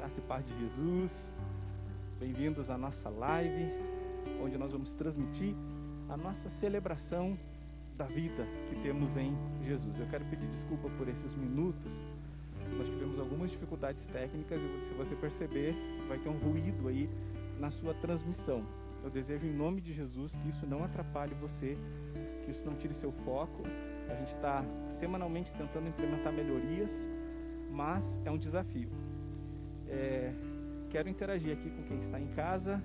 Graça e paz de Jesus. Bem-vindos à nossa live, onde nós vamos transmitir a nossa celebração da vida que temos em Jesus. Eu quero pedir desculpa por esses minutos. Nós tivemos algumas dificuldades técnicas e, se você perceber, vai ter um ruído aí na sua transmissão. Eu desejo, em nome de Jesus, que isso não atrapalhe você, que isso não tire seu foco. A gente está semanalmente tentando implementar melhorias, mas é um desafio. Quero interagir aqui com quem está em casa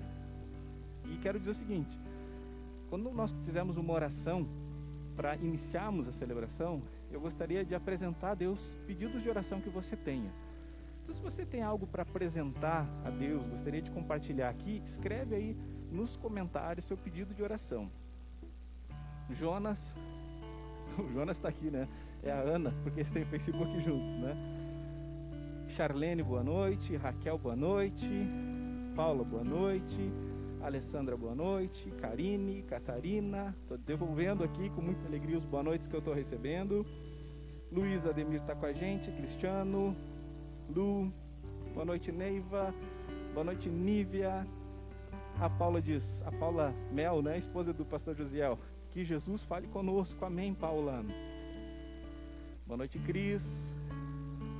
e quero dizer o seguinte: quando nós fizemos uma oração para iniciarmos a celebração, eu gostaria de apresentar a Deus pedidos de oração que você tenha. Então, se você tem algo para apresentar a Deus, gostaria de compartilhar aqui, escreve aí nos comentários seu pedido de oração. O Jonas está aqui, né? É a Ana, porque eles têm Facebook juntos, né? Charlene, boa noite. Raquel, boa noite. Paula, boa noite. Alessandra, boa noite. Karine, Catarina, estou devolvendo aqui com muita alegria os boa noites que eu estou recebendo. Luiz Ademir está com a gente. Cristiano, Lu, boa noite. Neiva, boa noite. Nívia. A Paula Mel, né? Esposa do pastor Josiel. Que Jesus fale conosco, amém, Paula. Boa noite, Cris.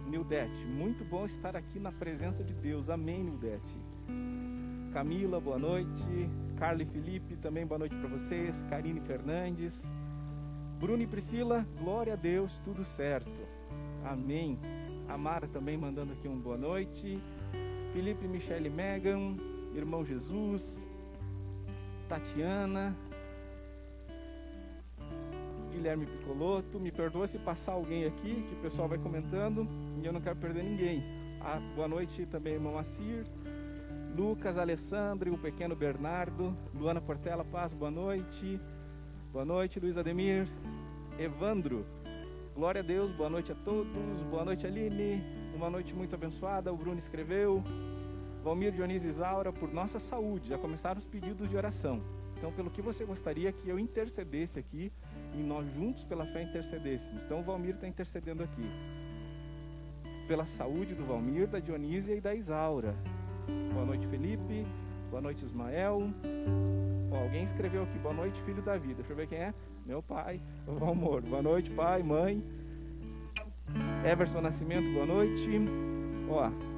Nildete, muito bom estar aqui na presença de Deus, amém, Nildete. Camila, boa noite. Carla e Felipe, também boa noite para vocês. Karine Fernandes. Bruno e Priscila, glória a Deus, tudo certo, amém. A Mara também mandando aqui um boa noite. Felipe, Michele, Megan, irmão Jesus. Tatiana, Guilherme Picoloto, me perdoa se passar alguém aqui, que o pessoal vai comentando e eu não quero perder ninguém. Boa noite também, irmão Assir, Lucas, Alessandro e o pequeno Bernardo. Luana Portela Paz, boa noite. Boa noite, Luiz Ademir. Evandro, glória a Deus, boa noite a todos. Boa noite, Aline, uma noite muito abençoada. O Bruno escreveu. Valmir, Dionísio e Isaura, por nossa saúde. Já começaram os pedidos de oração. Então, pelo que você gostaria que eu intercedesse aqui, e nós juntos pela fé intercedêssemos. Então o Valmir está intercedendo aqui pela saúde do Valmir, da Dionísia e da Isaura. Boa noite, Felipe. Boa noite, Ismael. Alguém escreveu aqui, boa noite, filho da vida. Deixa eu ver quem é. Meu pai, o Valmor. Boa noite, pai, mãe. Everson Nascimento, boa noite.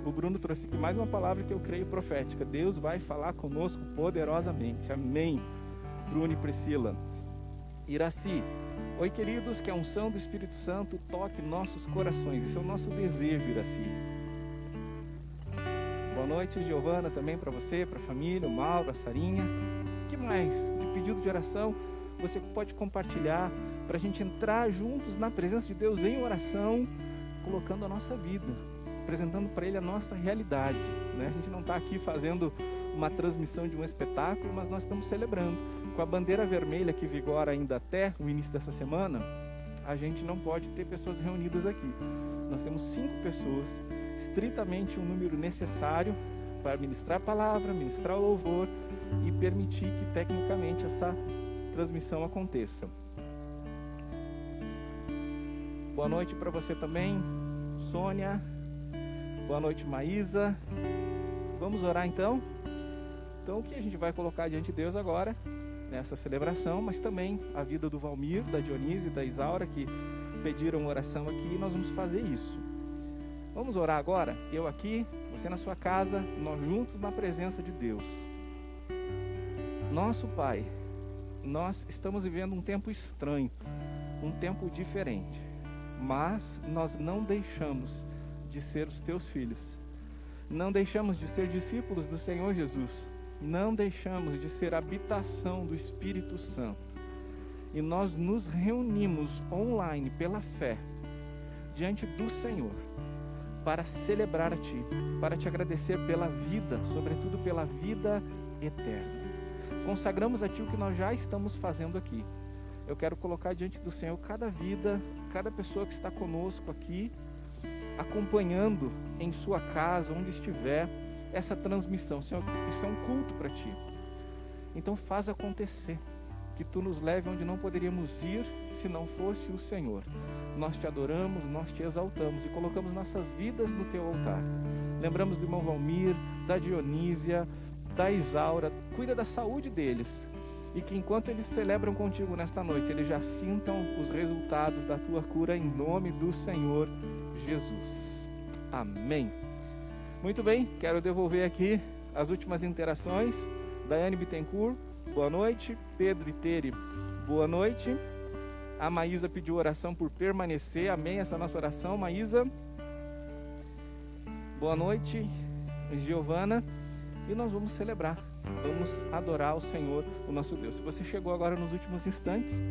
O Bruno trouxe aqui mais uma palavra que eu creio profética. Deus vai falar conosco poderosamente, amém. Bruno e Priscila. Iraci, oi, queridos, que a unção do Espírito Santo toque nossos corações. Esse é o nosso desejo, Iraci. Boa noite, Giovana, também para você, para a família, o Mauro, a Sarinha. O que mais de pedido de oração você pode compartilhar para a gente entrar juntos na presença de Deus em oração, colocando a nossa vida, apresentando para Ele a nossa realidade, né? A gente não está aqui fazendo uma transmissão de um espetáculo, mas nós estamos celebrando. Com a bandeira vermelha que vigora ainda até o início dessa semana, a gente não pode ter pessoas reunidas aqui. Nós temos 5 pessoas, estritamente um número necessário para ministrar a palavra, ministrar o louvor e permitir que tecnicamente essa transmissão aconteça. Boa noite para você também, Sônia. Boa noite, Maísa. Vamos orar então? Então, o que a gente vai colocar diante de Deus agora, nessa celebração, mas também a vida do Valmir, da Dionísia e da Isaura, que pediram oração aqui, e nós vamos fazer isso. Vamos orar agora? Eu aqui, você na sua casa, nós juntos na presença de Deus. Nosso Pai, nós estamos vivendo um tempo estranho, um tempo diferente, mas nós não deixamos de ser os teus filhos, não deixamos de ser discípulos do Senhor Jesus, não deixamos de ser habitação do Espírito Santo. E nós nos reunimos online pela fé diante do Senhor para celebrar a Ti, para Te agradecer pela vida, sobretudo pela vida eterna. Consagramos a Ti o que nós já estamos fazendo aqui. Eu quero colocar diante do Senhor cada vida, cada pessoa que está conosco aqui, acompanhando em sua casa, onde estiver, essa transmissão. Senhor, isso é um culto para Ti. Então faz acontecer, que Tu nos leve onde não poderíamos ir se não fosse o Senhor. nós te adoramos, nós te exaltamos e colocamos nossas vidas no teu altar. Lembramos do irmão Valmir, da Dionísia, da Isaura. Cuida da saúde deles e que enquanto eles celebram contigo nesta noite, eles já sintam os resultados da tua cura em nome do Senhor Jesus. Amém. Muito bem, quero devolver aqui as últimas interações. Daiane Bittencourt, boa noite. Pedro Iteri, boa noite. A Maísa pediu oração por permanecer. Amém, essa é a nossa oração, Maísa. Boa noite, Giovana. E nós vamos celebrar, vamos adorar o Senhor, o nosso Deus. Se você chegou agora nos últimos instantes,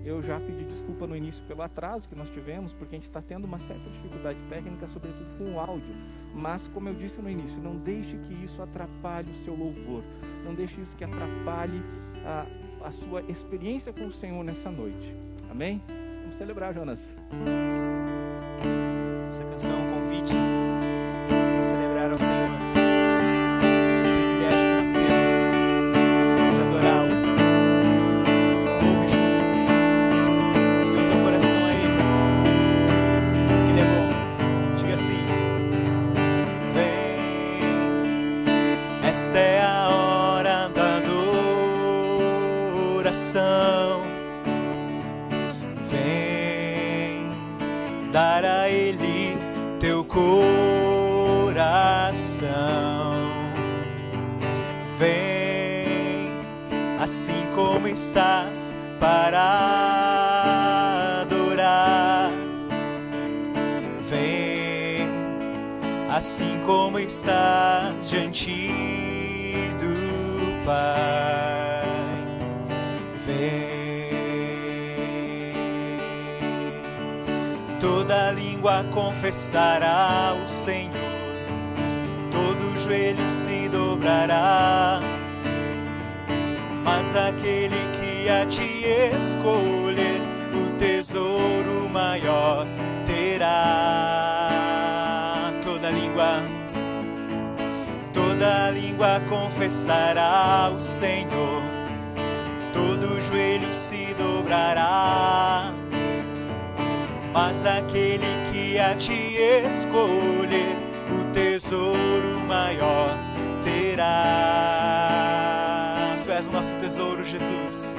eu já pedi desculpa no início pelo atraso que nós tivemos, porque a gente está tendo uma certa dificuldade técnica, sobretudo com o áudio. Mas, como eu disse no início, não deixe que isso atrapalhe o seu louvor. Não deixe isso que atrapalhe a sua experiência com o Senhor nessa noite. Amém? Vamos celebrar, Jonas. Essa canção é um convite para celebrar ao Senhor. Esta é a hora da adoração. Vem dar a Ele teu coração. Vem assim como estás para adorar. Vem assim como estás diante Pai, vem. Toda língua confessará o Senhor, todo joelho se dobrará, mas aquele que a ti escolher, o tesouro maior terá. Toda língua confessará o Senhor, todo joelho se dobrará, mas aquele que a ti escolher, o tesouro maior terá. Tu és o nosso tesouro, Jesus.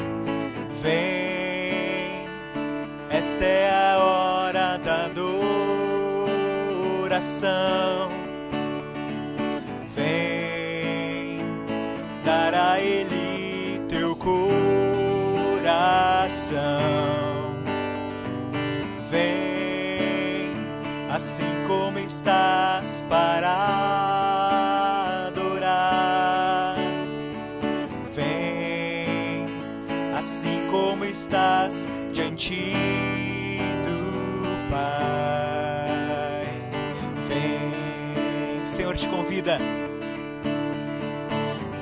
Vem, esta é a hora da adoração. Vem dar a Ele teu coração. Vem assim como estás para adorar. Vem assim como estás diante do Pai. Vem, o Senhor te convida.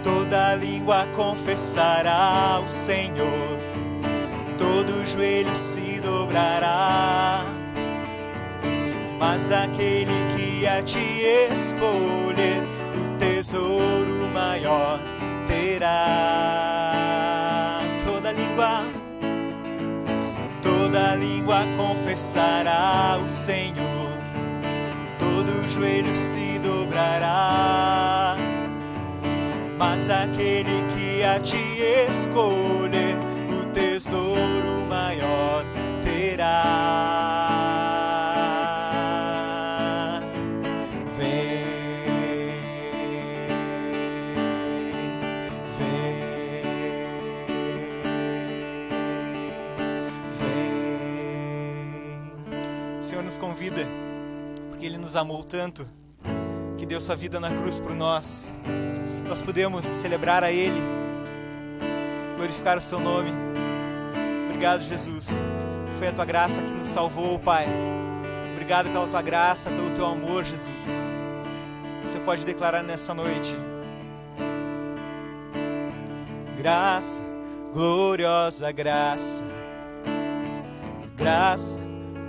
Toda língua confessará o Senhor, todo joelho se dobrará, mas aquele que a ti escolher, o tesouro maior terá. Toda língua confessará o Senhor, todo joelho se dobrará, mas aquele que a ti escolher, o tesouro maior terá. Vem, vem, vem. O Senhor nos convida, porque Ele nos amou tanto, que deu sua vida na cruz por nós. Nós podemos celebrar a Ele, glorificar o seu nome. Obrigado, Jesus. Foi a tua graça que nos salvou, Pai. Obrigado pela tua graça, pelo teu amor, Jesus. Você pode declarar nessa noite: graça, gloriosa graça, graça,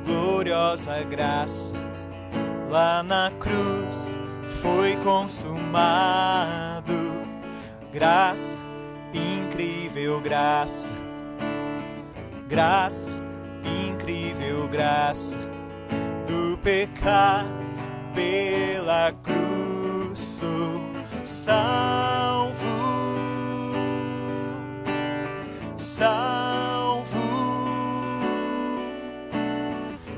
gloriosa graça, lá na cruz foi consumado. Graça, incrível graça, graça, incrível incrível graça do pecado pela cruz sou salvo, salvo,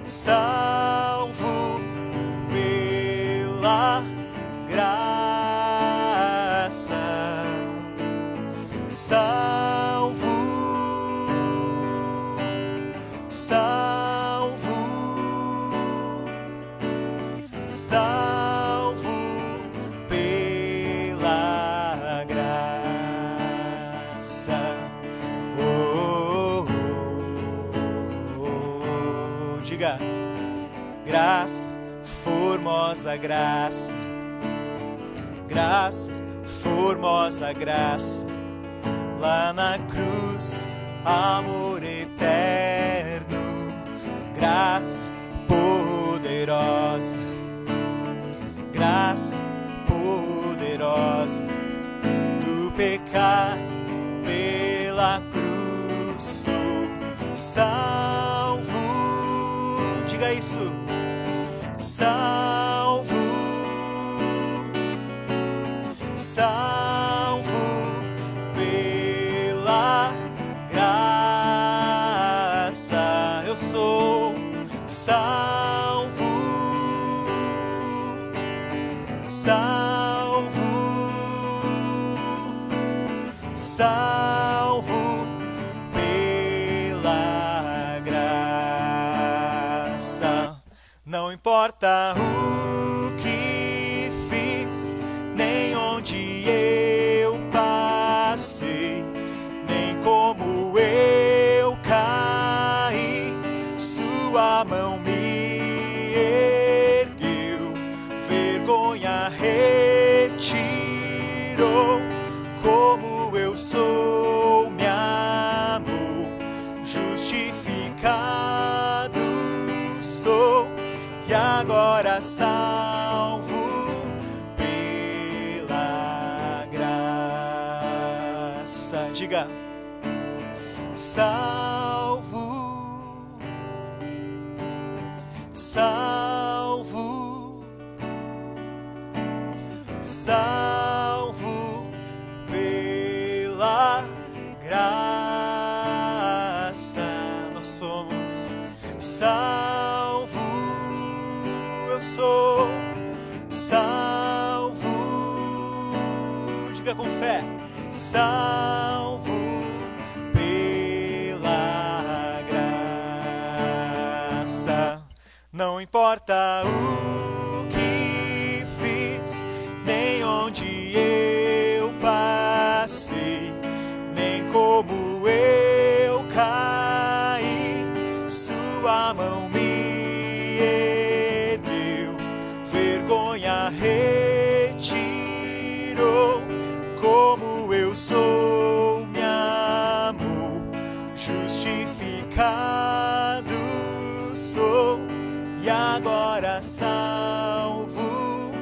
salvo pela graça, salvo, salvo, salvo pela graça. Oh, oh, oh, oh. Diga: graça, formosa graça, graça, formosa graça, lá na cruz, amor eterno, graça poderosa, graça poderosa do pecado pela cruz sou salvo. Diga isso: salvo, salvo pela graça. Eu sou salvo, salvo, salvo pela graça. Não importa o que fiz, nem onde eu passei, nem como eu caí, sua mão me ergueu, vergonha retirou. Como eu sou, me amou, justificado sou, e agora salvo pela graça. Diga: salvo, salvo, salvo pela graça. Nós somos salvo, eu sou salvo. Diga com fé: salvo pela graça. Não importa o que fiz, nem onde eu passei, nem como eu caí, sua mão me ergueu, vergonha retirou. Como eu sou, me amou, justificado sou, e agora salvo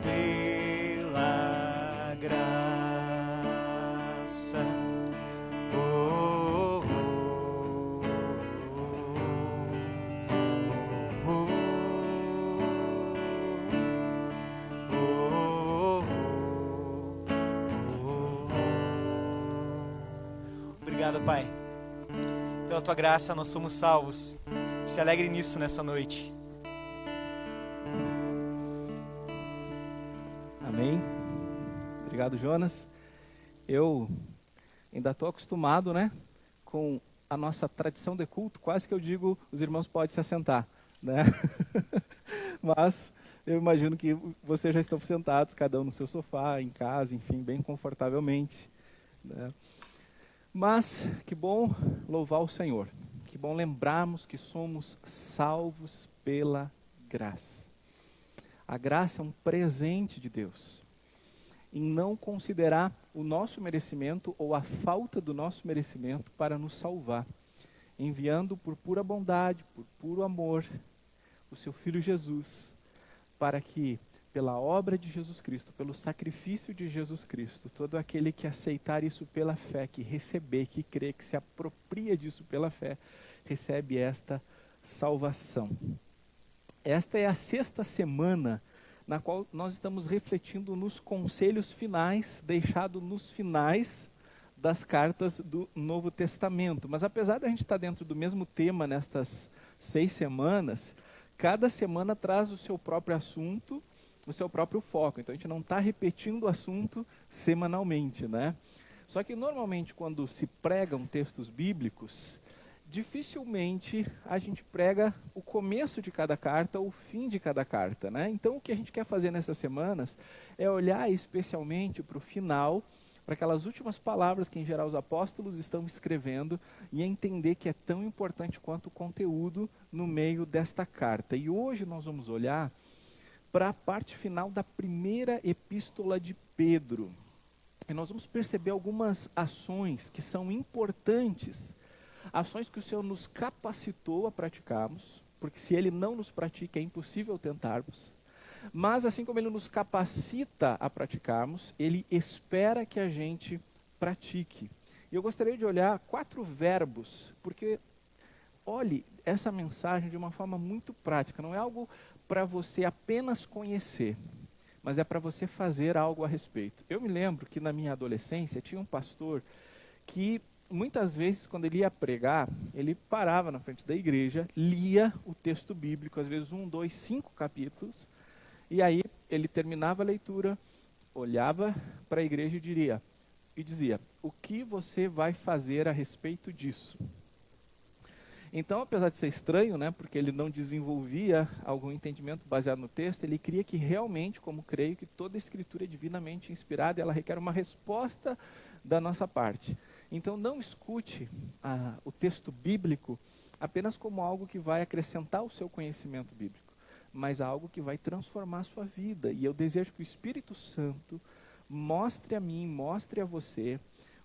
pela graça. Oh, oh, oh, oh, oh, oh, oh. Obrigado, Pai. Pela tua graça nós somos salvos. Se alegre nisso nessa noite. Amém. Obrigado, Jonas. Eu ainda estou acostumado, né, com a nossa tradição de culto. Quase que eu digo, os irmãos podem se assentar, né? Mas eu imagino que vocês já estão sentados, cada um no seu sofá, em casa, enfim, bem confortavelmente, né? Mas que bom louvar o Senhor. Que bom lembrarmos que somos salvos pela graça. A graça é um presente de Deus. Em não considerar o nosso merecimento ou a falta do nosso merecimento para nos salvar, enviando por pura bondade, por puro amor, o seu Filho Jesus, para que, pela obra de Jesus Cristo, pelo sacrifício de Jesus Cristo, todo aquele que aceitar isso pela fé, que receber, que crê, que se apropria disso pela fé, recebe esta salvação. Esta é a 6ª semana na qual nós estamos refletindo nos conselhos finais, deixados nos finais das cartas do Novo Testamento. Mas apesar de a gente estar dentro do mesmo tema nestas 6 semanas, cada semana traz o seu próprio assunto, o seu próprio foco. Então a gente não está repetindo o assunto semanalmente, né? Só que normalmente quando se pregam textos bíblicos, dificilmente a gente prega o começo de cada carta ou o fim de cada carta, né? Então o que a gente quer fazer nessas semanas é olhar especialmente para o final, para aquelas últimas palavras que em geral os apóstolos estão escrevendo e entender que é tão importante quanto o conteúdo no meio desta carta. E hoje nós vamos olhar para a parte final da primeira epístola de Pedro. E nós vamos perceber algumas ações que são importantes, ações que o Senhor nos capacitou a praticarmos, porque se Ele não nos pratica é impossível tentarmos. Mas assim como Ele nos capacita a praticarmos, Ele espera que a gente pratique. E eu gostaria de olhar 4 verbos, porque olhe essa mensagem de uma forma muito prática. Não é algo para você apenas conhecer, mas é para você fazer algo a respeito. Eu me lembro que na minha adolescência tinha um pastor que muitas vezes quando ele ia pregar, ele parava na frente da igreja, lia o texto bíblico, às vezes 1, 2, 5 capítulos, e aí ele terminava a leitura, olhava para a igreja e dizia, o que você vai fazer a respeito disso? Então, apesar de ser estranho, né, porque ele não desenvolvia algum entendimento baseado no texto, ele cria que realmente, como creio, que toda a escritura é divinamente inspirada e ela requer uma resposta da nossa parte. Então, não escute o texto bíblico apenas como algo que vai acrescentar o seu conhecimento bíblico, mas algo que vai transformar a sua vida. E eu desejo que o Espírito Santo mostre a mim, mostre a você,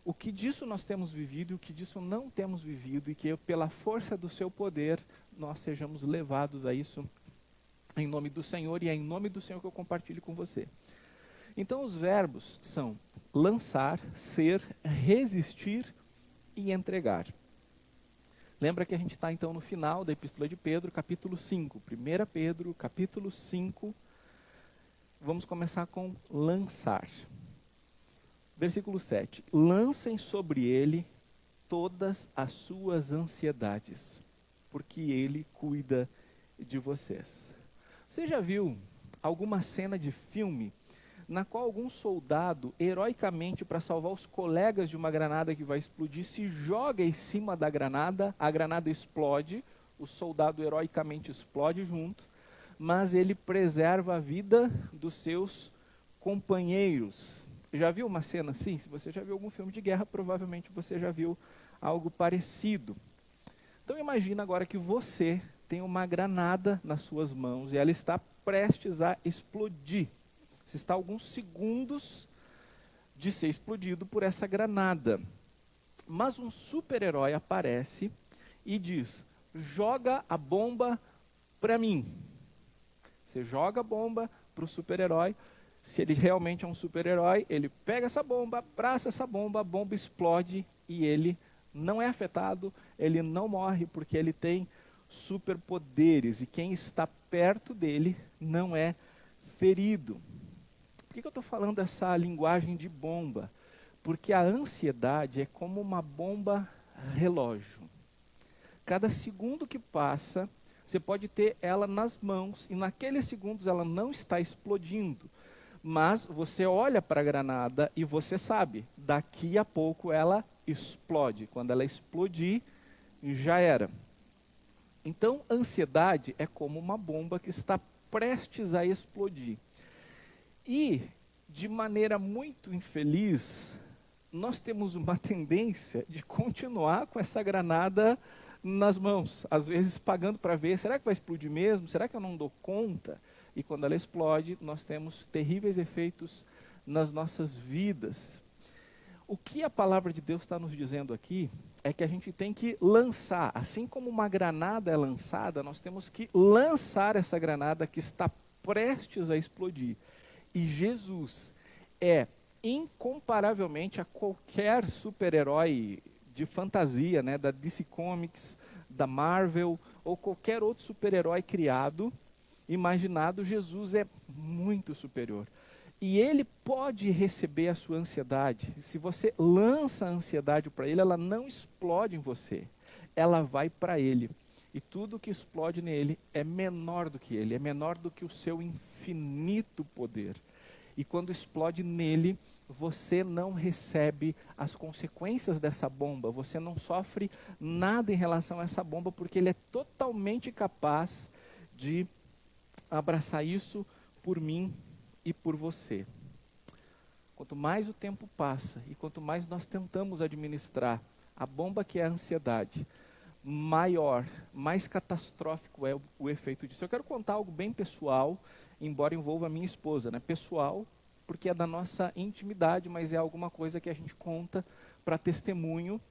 o que disso nós temos vivido e o que disso não temos vivido, e que pela força do seu poder nós sejamos levados a isso em nome do Senhor, e é em nome do Senhor que eu compartilho com você. Então os verbos são lançar, ser, resistir e entregar. Lembra que a gente está então no final da Epístola de Pedro, capítulo 5. 1 Pedro, capítulo 5. Vamos começar com lançar. Versículo 7. Lancem sobre ele todas as suas ansiedades, porque ele cuida de vocês. Você já viu alguma cena de filme na qual algum soldado, heroicamente para salvar os colegas de uma granada que vai explodir, se joga em cima da granada, a granada explode, o soldado heroicamente explode junto, mas ele preserva a vida dos seus companheiros. Já viu uma cena assim? Se você já viu algum filme de guerra, provavelmente você já viu algo parecido. Então imagina agora que você tem uma granada nas suas mãos e ela está prestes a explodir. Você está a alguns segundos de ser explodido por essa granada. Mas um super-herói aparece e diz, joga a bomba para mim. Você joga a bomba para o super-herói. Se ele realmente é um super-herói, ele pega essa bomba, abraça essa bomba, a bomba explode e ele não é afetado, ele não morre porque ele tem superpoderes e quem está perto dele não é ferido. Por que eu estou falando essa linguagem de bomba? Porque a ansiedade é como uma bomba relógio. Cada segundo que passa, você pode ter ela nas mãos e naqueles segundos ela não está explodindo. Mas você olha para a granada e você sabe, daqui a pouco ela explode. Quando ela explodir, já era. Então, ansiedade é como uma bomba que está prestes a explodir. E, de maneira muito infeliz, nós temos uma tendência de continuar com essa granada nas mãos. Às vezes pagando para ver, será que vai explodir mesmo? Será que eu não dou conta? E quando ela explode, nós temos terríveis efeitos nas nossas vidas. O que a palavra de Deus está nos dizendo aqui é que a gente tem que lançar, assim como uma granada é lançada, nós temos que lançar essa granada que está prestes a explodir. E Jesus é incomparavelmente a qualquer super-herói de fantasia, né, da DC Comics, da Marvel ou qualquer outro super-herói criado, imaginado, Jesus é muito superior. E ele pode receber a sua ansiedade. Se você lança a ansiedade para ele, ela não explode em você. Ela vai para ele. E tudo que explode nele é menor do que ele, é menor do que o seu infinito poder. E quando explode nele, você não recebe as consequências dessa bomba, você não sofre nada em relação a essa bomba, porque ele é totalmente capaz de abraçar isso por mim e por você. Quanto mais o tempo passa e quanto mais nós tentamos administrar a bomba que é a ansiedade, maior, mais catastrófico é o efeito disso. Eu quero contar algo bem pessoal, embora envolva a minha esposa, né? Pessoal, porque é da nossa intimidade, mas é alguma coisa que a gente conta para testemunho,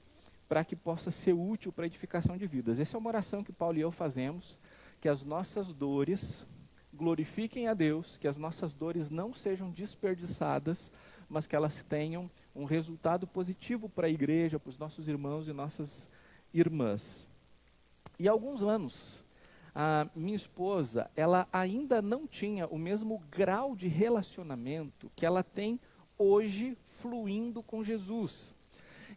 para que possa ser útil para a edificação de vidas. Essa é uma oração que Paulo e eu fazemos, que as nossas dores glorifiquem a Deus, que as nossas dores não sejam desperdiçadas, mas que elas tenham um resultado positivo para a igreja, para os nossos irmãos e nossas irmãs. E há alguns anos, a minha esposa, ela ainda não tinha o mesmo grau de relacionamento que ela tem hoje fluindo com Jesus.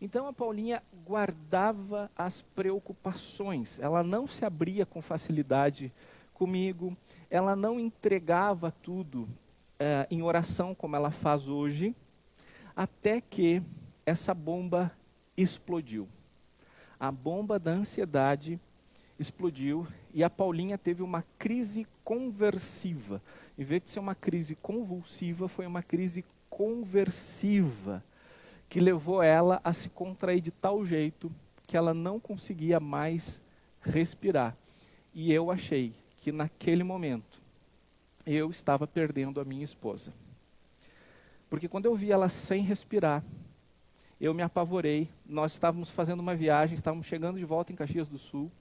Então a Paulinha guardava as preocupações, ela não se abria com facilidade comigo, ela não entregava tudo em oração como ela faz hoje, até que essa bomba explodiu. A bomba da ansiedade explodiu e a Paulinha teve uma crise conversiva. Em vez de ser uma crise convulsiva, foi uma crise conversiva, que levou ela a se contrair de tal jeito que ela não conseguia mais respirar. E eu achei que naquele momento eu estava perdendo a minha esposa. Porque quando eu vi ela sem respirar, eu me apavorei. Nós estávamos fazendo uma viagem, estávamos chegando de volta em Caxias do Sul.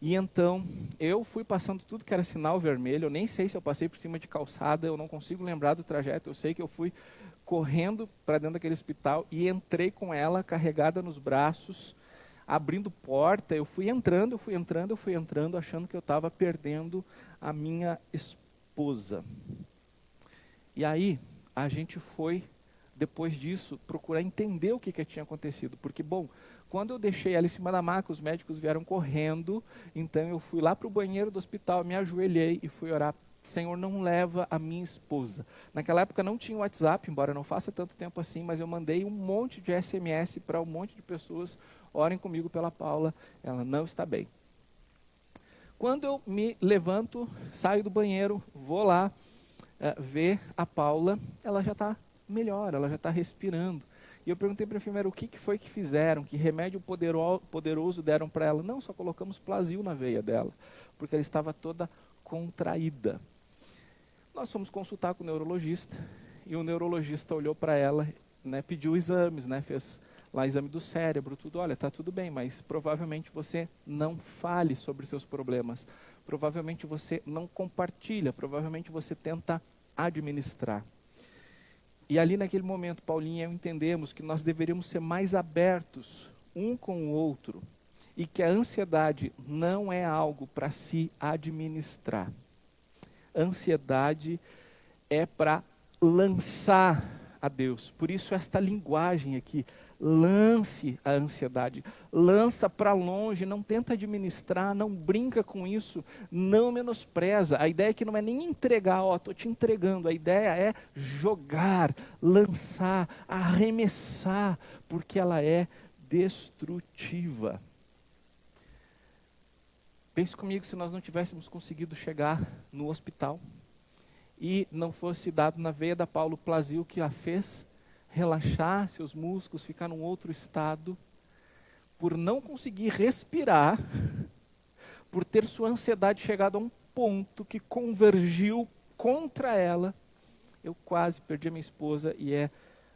E então, eu fui passando tudo que era sinal vermelho. Eu nem sei se eu passei por cima de calçada, eu não consigo lembrar do trajeto. Eu sei que eu fui correndo para dentro daquele hospital e entrei com ela carregada nos braços, abrindo porta. Eu fui entrando, achando que eu estava perdendo a minha esposa. E aí, a gente foi, depois disso, procurar entender o que tinha acontecido. Porque, bom, quando eu deixei ela em cima da maca, os médicos vieram correndo, então eu fui lá para o banheiro do hospital, me ajoelhei e fui orar: Senhor, não leva a minha esposa. Naquela época não tinha WhatsApp, embora não faça tanto tempo assim, mas eu mandei um monte de SMS para um monte de pessoas: orem comigo pela Paula, ela não está bem. Quando eu me levanto, saio do banheiro, vou lá ver a Paula, ela já está melhor, ela já está respirando. E eu perguntei para a enfermeira o que foi que fizeram, que remédio poderoso deram para ela. Não, só colocamos Plasil na veia dela, porque ela estava toda contraída. Nós fomos consultar com o neurologista, e o neurologista olhou para ela, né, pediu exames, né, fez lá exame do cérebro, tudo. Olha, está tudo bem, mas provavelmente você não fale sobre seus problemas, provavelmente você não compartilha, provavelmente você tenta administrar. E ali naquele momento, Paulinha e eu entendemos que nós deveríamos ser mais abertos um com o outro e que a ansiedade não é algo para se administrar. Ansiedade é para lançar a Deus. Por isso esta linguagem aqui: lance a ansiedade, lança para longe, não tenta administrar, não brinca com isso, não menospreza. A ideia aqui não é nem entregar, estou te entregando, a ideia é jogar, lançar, arremessar, porque ela é destrutiva. Pense comigo, se nós não tivéssemos conseguido chegar no hospital e não fosse dado na veia da Paulo Plasil, que a fez relaxar seus músculos, ficar num outro estado, por não conseguir respirar, por ter sua ansiedade chegado a um ponto que convergiu contra ela, eu quase perdi a minha esposa, e é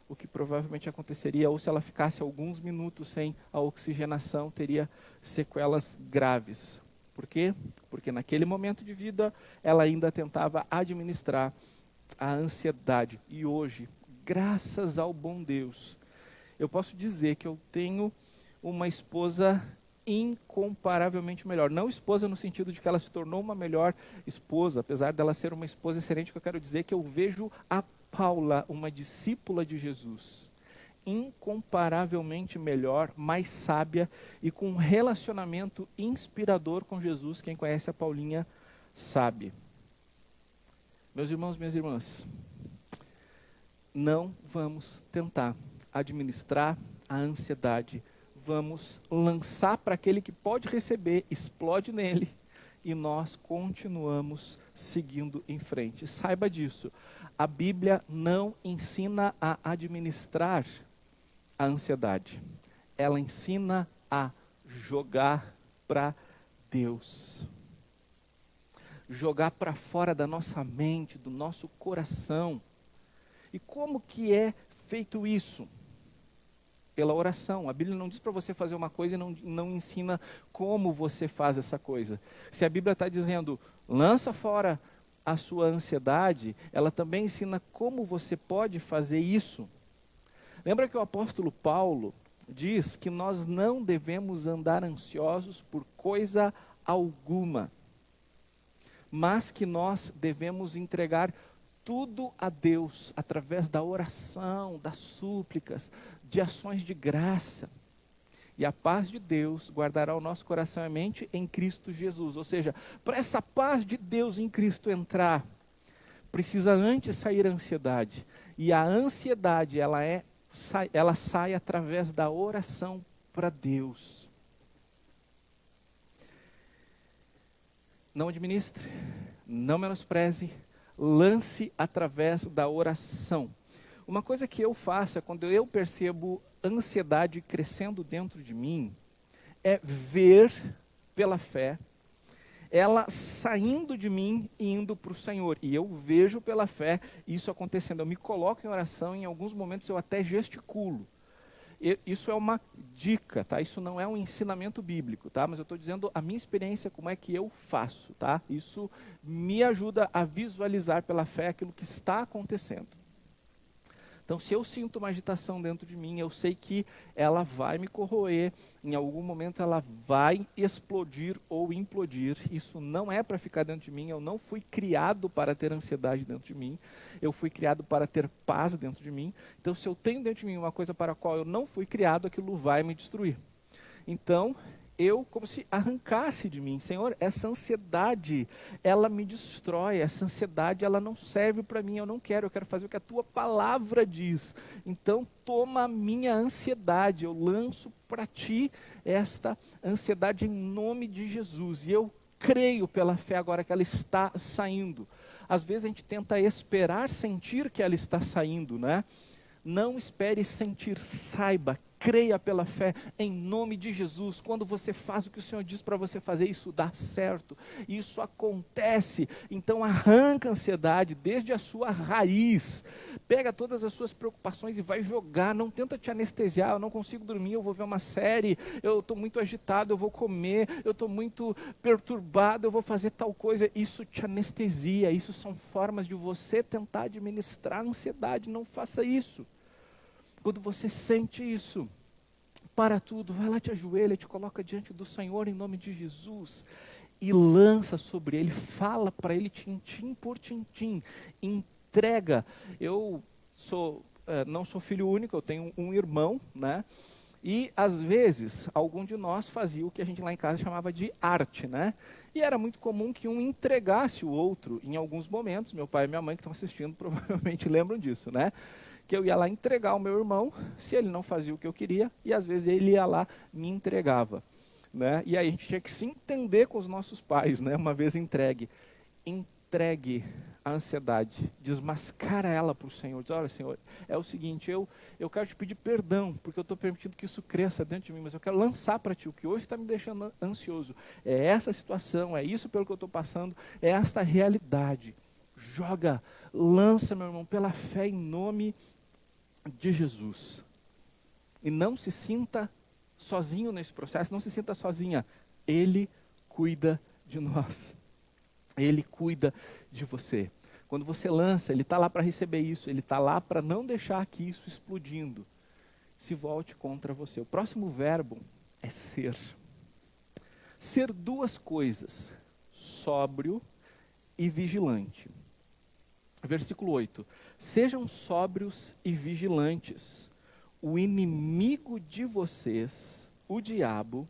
o que provavelmente aconteceria, ou se ela ficasse alguns minutos sem a oxigenação, teria sequelas graves. Por quê? Porque naquele momento de vida, ela ainda tentava administrar a ansiedade. E hoje, graças ao bom Deus, eu posso dizer que eu tenho uma esposa incomparavelmente melhor. Não esposa no sentido de que ela se tornou uma melhor esposa, apesar dela ser uma esposa excelente, que eu quero dizer que eu vejo a Paula, uma discípula de Jesus, incomparavelmente melhor, mais sábia e com um relacionamento inspirador com Jesus. Quem conhece a Paulinha sabe. Meus irmãos, minhas irmãs, não vamos tentar administrar a ansiedade. Vamos lançar para aquele que pode receber, explode nele, e nós continuamos seguindo em frente. Saiba disso. A Bíblia não ensina a administrar a ansiedade. Ela ensina a jogar para Deus. Jogar para fora da nossa mente, do nosso coração. E como que é feito isso? Pela oração. A Bíblia não diz para você fazer uma coisa e não ensina como você faz essa coisa. Se a Bíblia está dizendo, lança fora a sua ansiedade, ela também ensina como você pode fazer isso. Lembra que o apóstolo Paulo diz que nós não devemos andar ansiosos por coisa alguma, mas que nós devemos entregar tudo a Deus através da oração, das súplicas, de ações de graça. E a paz de Deus guardará o nosso coração e mente em Cristo Jesus. Ou seja, para essa paz de Deus em Cristo entrar, precisa antes sair a ansiedade. E a ansiedade, ela sai através da oração para Deus. Não administre, não menospreze, lance através da oração. Uma coisa que eu faço é quando eu percebo ansiedade crescendo dentro de mim, é ver pela fé ela saindo de mim e indo para o Senhor. E eu vejo pela fé isso acontecendo. Eu me coloco em oração, em alguns momentos eu até gesticulo. Isso é uma dica, tá? Isso não é um ensinamento bíblico, tá? Mas eu estou dizendo a minha experiência, como é que eu faço, tá? Isso me ajuda a visualizar pela fé aquilo que está acontecendo. Então, se eu sinto uma agitação dentro de mim, eu sei que ela vai me corroer, em algum momento ela vai explodir ou implodir. Isso não é para ficar dentro de mim, eu não fui criado para ter ansiedade dentro de mim, eu fui criado para ter paz dentro de mim. Então, se eu tenho dentro de mim uma coisa para a qual eu não fui criado, aquilo vai me destruir. Então, eu como se arrancasse de mim, Senhor, essa ansiedade, ela me destrói, essa ansiedade, ela não serve para mim, eu quero fazer o que a tua palavra diz. Então, toma a minha ansiedade, eu lanço para ti esta ansiedade em nome de Jesus. E eu creio pela fé agora que ela está saindo. Às vezes a gente tenta esperar sentir que ela está saindo, né? Não espere sentir, saiba, creia pela fé, em nome de Jesus. Quando você faz o que o Senhor diz para você fazer, isso dá certo, isso acontece. Então arranca a ansiedade desde a sua raiz, pega todas as suas preocupações e vai jogar. Não tenta te anestesiar, eu não consigo dormir, eu vou ver uma série, eu estou muito agitado, eu vou comer, eu estou muito perturbado, eu vou fazer tal coisa. Isso te anestesia, isso são formas de você tentar administrar a ansiedade. Não faça isso. Quando você sente isso, para tudo, vai lá, te ajoelha, te coloca diante do Senhor em nome de Jesus e lança sobre ele, fala para ele tintim por tintim, entrega. Eu não sou filho único, eu tenho um irmão, né? E às vezes, algum de nós fazia o que a gente lá em casa chamava de arte, né? E era muito comum que um entregasse o outro em alguns momentos. Meu pai e minha mãe que estão assistindo provavelmente lembram disso, né? Que eu ia lá entregar o meu irmão, se ele não fazia o que eu queria, e às vezes ele ia lá me entregava, né? E aí a gente tinha que se entender com os nossos pais, né? Uma vez entregue a ansiedade, desmascara ela para o Senhor, diz, olha Senhor, é o seguinte, eu quero te pedir perdão, porque eu estou permitindo que isso cresça dentro de mim, mas eu quero lançar para ti o que hoje está me deixando ansioso, é essa situação, é isso pelo que eu estou passando, é esta realidade. Joga, lança, meu irmão, pela fé em nome de Jesus. E não se sinta sozinho nesse processo, não se sinta sozinha. Ele cuida de nós. Ele cuida de você. Quando você lança, ele está lá para receber isso, ele está lá para não deixar que isso explodindo se volte contra você. O próximo verbo é ser. ser duas coisas, sóbrio e vigilante. Versículo 8. Sejam sóbrios e vigilantes. O inimigo de vocês, o diabo,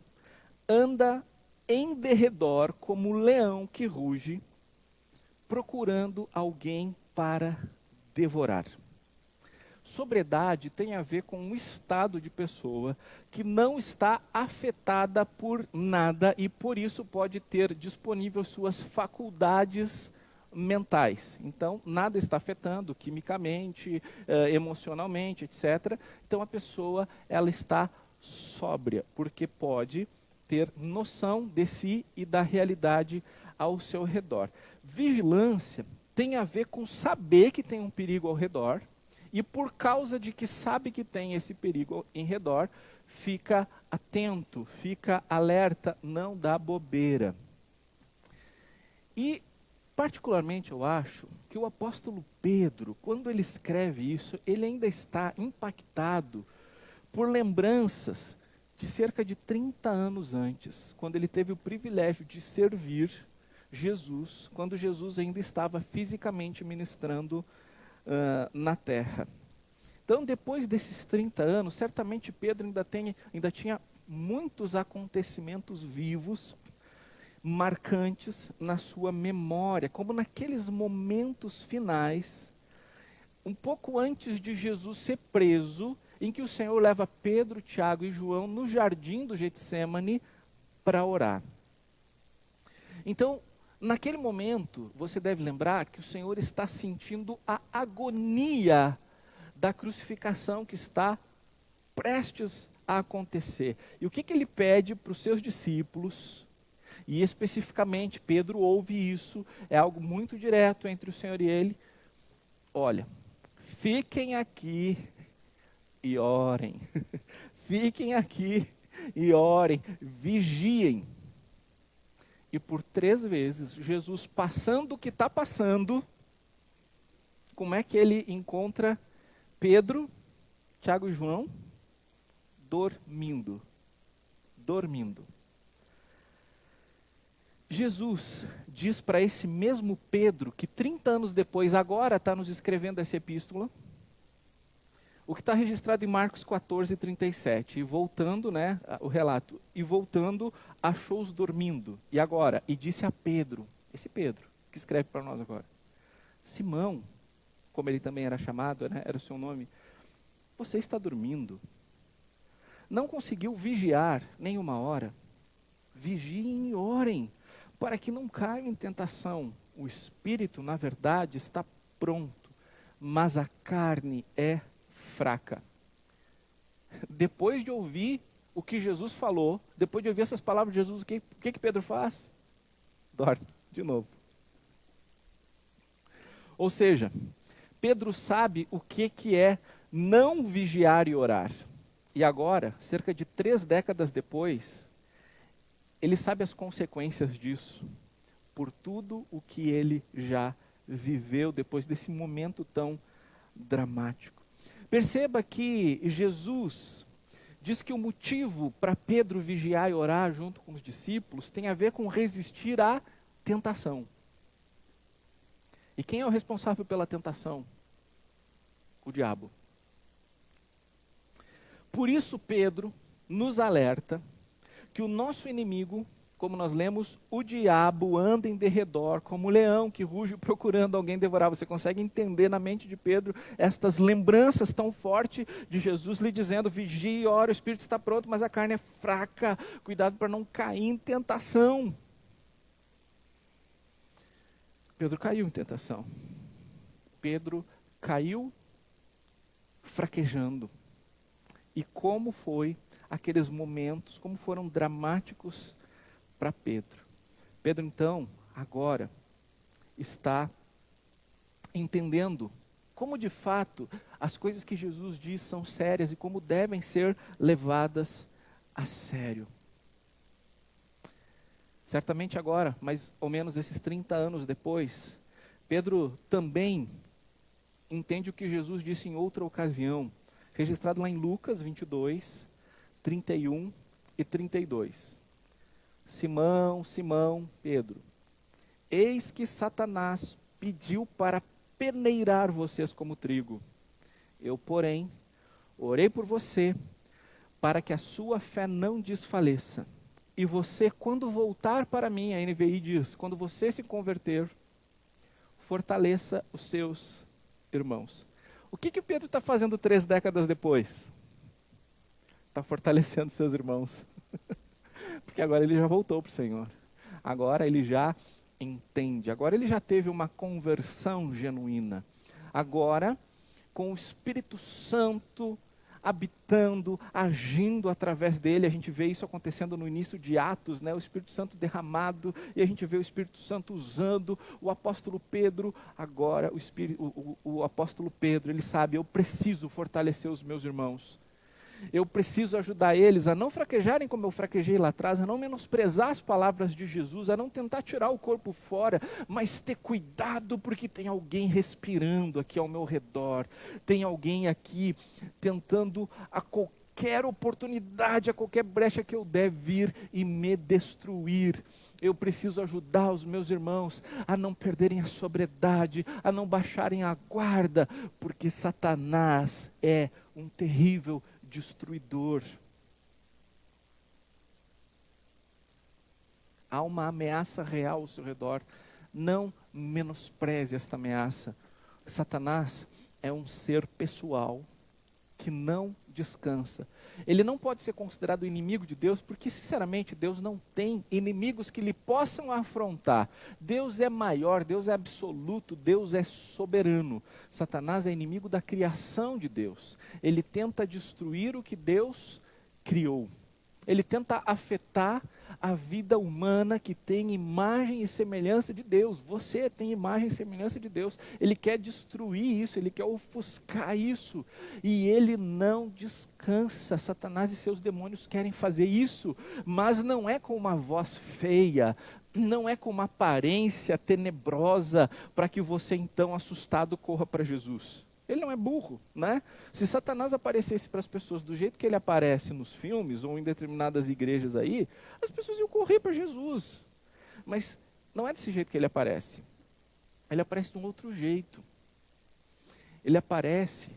anda em derredor como um leão que ruge, procurando alguém para devorar. Sobriedade tem a ver com um estado de pessoa que não está afetada por nada e por isso pode ter disponível suas faculdades mentais. Então, nada está afetando quimicamente, emocionalmente, etc. Então, a pessoa ela está sóbria, porque pode ter noção de si e da realidade ao seu redor. Vigilância tem a ver com saber que tem um perigo ao redor, e por causa de que sabe que tem esse perigo em redor, fica atento, fica alerta, não dá bobeira. E, particularmente, eu acho que o apóstolo Pedro, quando ele escreve isso, ele ainda está impactado por lembranças de cerca de 30 anos antes, quando ele teve o privilégio de servir Jesus, quando Jesus ainda estava fisicamente ministrando na terra. Então, depois desses 30 anos, certamente Pedro ainda tinha muitos acontecimentos vivos, marcantes na sua memória, como naqueles momentos finais, um pouco antes de Jesus ser preso, em que o Senhor leva Pedro, Tiago e João no jardim do Getsemane para orar. Então, naquele momento, você deve lembrar que o Senhor está sentindo a agonia da crucificação que está prestes a acontecer. E o que ele pede para os seus discípulos, e especificamente Pedro ouve isso, é algo muito direto entre o Senhor e ele: olha, fiquem aqui e orem, fiquem aqui e orem, vigiem. E por 3 vezes, Jesus passando o que está passando, como é que ele encontra Pedro, Tiago e João? Dormindo. Dormindo. Jesus diz para esse mesmo Pedro, que 30 anos depois, agora está nos escrevendo essa epístola, o que está registrado em Marcos 14, 37, e voltando, o relato, e voltando, achou-os dormindo, e agora, e disse a Pedro, esse Pedro, que escreve para nós agora, Simão, como ele também era chamado, era o seu nome, você está dormindo, não conseguiu vigiar nem uma hora, vigiem e orem, para que não caiam em tentação, o espírito, na verdade, está pronto, mas a carne é fraca. Depois de ouvir o que Jesus falou, depois de ouvir essas palavras de Jesus, o que Pedro faz? Dorme de novo. Ou seja, Pedro sabe o que é não vigiar e orar. E agora, cerca de 3 décadas depois, ele sabe as consequências disso, por tudo o que ele já viveu depois desse momento tão dramático. Perceba que Jesus diz que o motivo para Pedro vigiar e orar junto com os discípulos tem a ver com resistir à tentação. E quem é o responsável pela tentação? O diabo. Por isso Pedro nos alerta que o nosso inimigo, como nós lemos, o diabo anda em derredor como um leão que ruge procurando alguém devorar. Você consegue entender na mente de Pedro estas lembranças tão fortes de Jesus lhe dizendo: vigie, ora, o espírito está pronto, mas a carne é fraca. Cuidado para não cair em tentação. Pedro caiu em tentação. Pedro caiu fraquejando. E como foi aqueles momentos, como foram dramáticos para Pedro. Pedro, então, agora, está entendendo como de fato as coisas que Jesus diz são sérias e como devem ser levadas a sério. Certamente agora, mais ou menos esses 30 anos depois, Pedro também entende o que Jesus disse em outra ocasião, registrado lá em Lucas 22, 31 e 32. Simão, Simão, Pedro, eis que Satanás pediu para peneirar vocês como trigo. Eu, porém, orei por você, para que a sua fé não desfaleça. E você, quando voltar para mim, a NVI diz, quando você se converter, fortaleça os seus irmãos. O que Pedro está fazendo 3 décadas depois? Está fortalecendo seus irmãos. Porque agora ele já voltou para o Senhor. Agora ele já entende. Agora ele já teve uma conversão genuína. Agora, com o Espírito Santo habitando, agindo através dele, a gente vê isso acontecendo no início de Atos, né? O Espírito Santo derramado, e a gente vê o Espírito Santo usando o apóstolo Pedro. Agora o apóstolo Pedro, ele sabe, eu preciso fortalecer os meus irmãos. Eu preciso ajudar eles a não fraquejarem como eu fraquejei lá atrás, a não menosprezar as palavras de Jesus, a não tentar tirar o corpo fora, mas ter cuidado porque tem alguém respirando aqui ao meu redor, tem alguém aqui tentando a qualquer oportunidade, a qualquer brecha que eu der vir e me destruir. Eu preciso ajudar os meus irmãos a não perderem a sobriedade, a não baixarem a guarda, porque Satanás é um terrível destruidor. Há uma ameaça real ao seu redor. Não menospreze esta ameaça. Satanás é um ser pessoal que não descansa. Ele não pode ser considerado inimigo de Deus, porque sinceramente Deus não tem inimigos que lhe possam afrontar. Deus é maior, Deus é absoluto, Deus é soberano. Satanás é inimigo da criação de Deus. Ele tenta destruir o que Deus criou. Ele tenta afetar a vida humana que tem imagem e semelhança de Deus. Você tem imagem e semelhança de Deus. Ele quer destruir isso, ele quer ofuscar isso. E ele não descansa. Satanás e seus demônios querem fazer isso, mas não é com uma voz feia, não é com uma aparência tenebrosa, para que você então, assustado, corra para Jesus. Ele não é burro, né? Se Satanás aparecesse para as pessoas do jeito que ele aparece nos filmes ou em determinadas igrejas aí, as pessoas iam correr para Jesus. Mas não é desse jeito que ele aparece. Ele aparece de um outro jeito. Ele aparece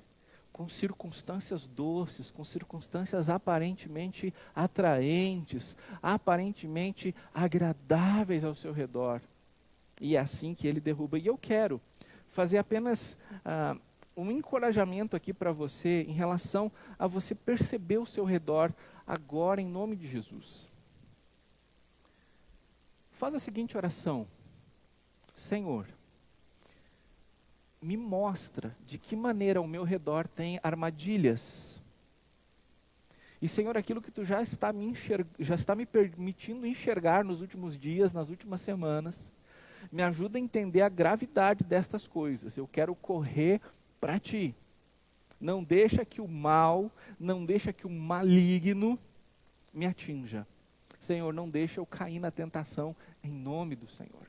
com circunstâncias doces, com circunstâncias aparentemente atraentes, aparentemente agradáveis ao seu redor. E é assim que ele derruba. E eu quero fazer apenas um encorajamento aqui para você em relação a você perceber o seu redor agora em nome de Jesus. Faz a seguinte oração: Senhor, me mostra de que maneira ao meu redor tem armadilhas. E Senhor, aquilo que tu já está me permitindo enxergar nos últimos dias, nas últimas semanas, me ajuda a entender a gravidade destas coisas. Eu quero correr para ti. Não deixa que o mal, não deixa que o maligno me atinja. Senhor, não deixa eu cair na tentação, em nome do Senhor.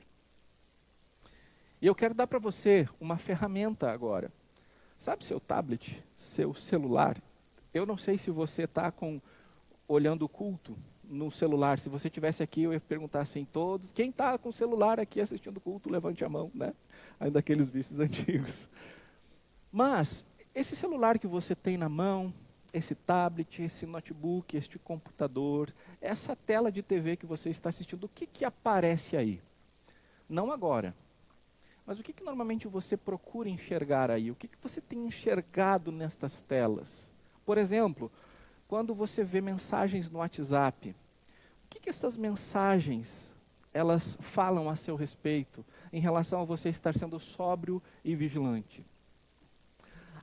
E eu quero dar para você uma ferramenta agora. Sabe seu tablet, seu celular? Eu não sei se você está olhando o culto no celular. Se você estivesse aqui, eu ia perguntar assim, todos, quem está com o celular aqui assistindo o culto, levante a mão, né? Ainda aqueles vícios antigos. Mas, esse celular que você tem na mão, esse tablet, esse notebook, este computador, essa tela de TV que você está assistindo, o que aparece aí? Não agora, mas o que normalmente você procura enxergar aí? O que você tem enxergado nestas telas? Por exemplo, quando você vê mensagens no WhatsApp, o que essas mensagens, elas falam a seu respeito, em relação a você estar sendo sóbrio e vigilante?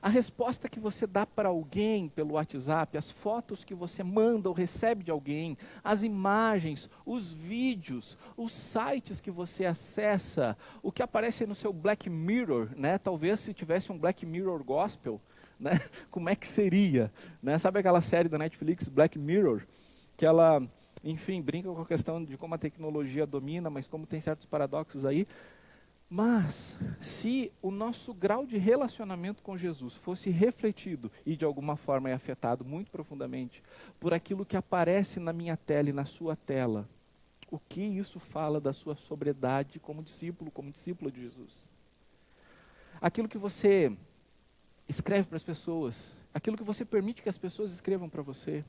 A resposta que você dá para alguém pelo WhatsApp, as fotos que você manda ou recebe de alguém, as imagens, os vídeos, os sites que você acessa, o que aparece no seu Black Mirror, né? Talvez se tivesse um Black Mirror Gospel, né? Como é que seria? Né? Sabe aquela série da Netflix, Black Mirror? Que ela, enfim, brinca com a questão de como a tecnologia domina, mas como tem certos paradoxos aí. Mas, se o nosso grau de relacionamento com Jesus fosse refletido e de alguma forma é afetado muito profundamente por aquilo que aparece na minha tela e na sua tela, o que isso fala da sua sobriedade como discípula de Jesus. Aquilo que você escreve para as pessoas, aquilo que você permite que as pessoas escrevam para você.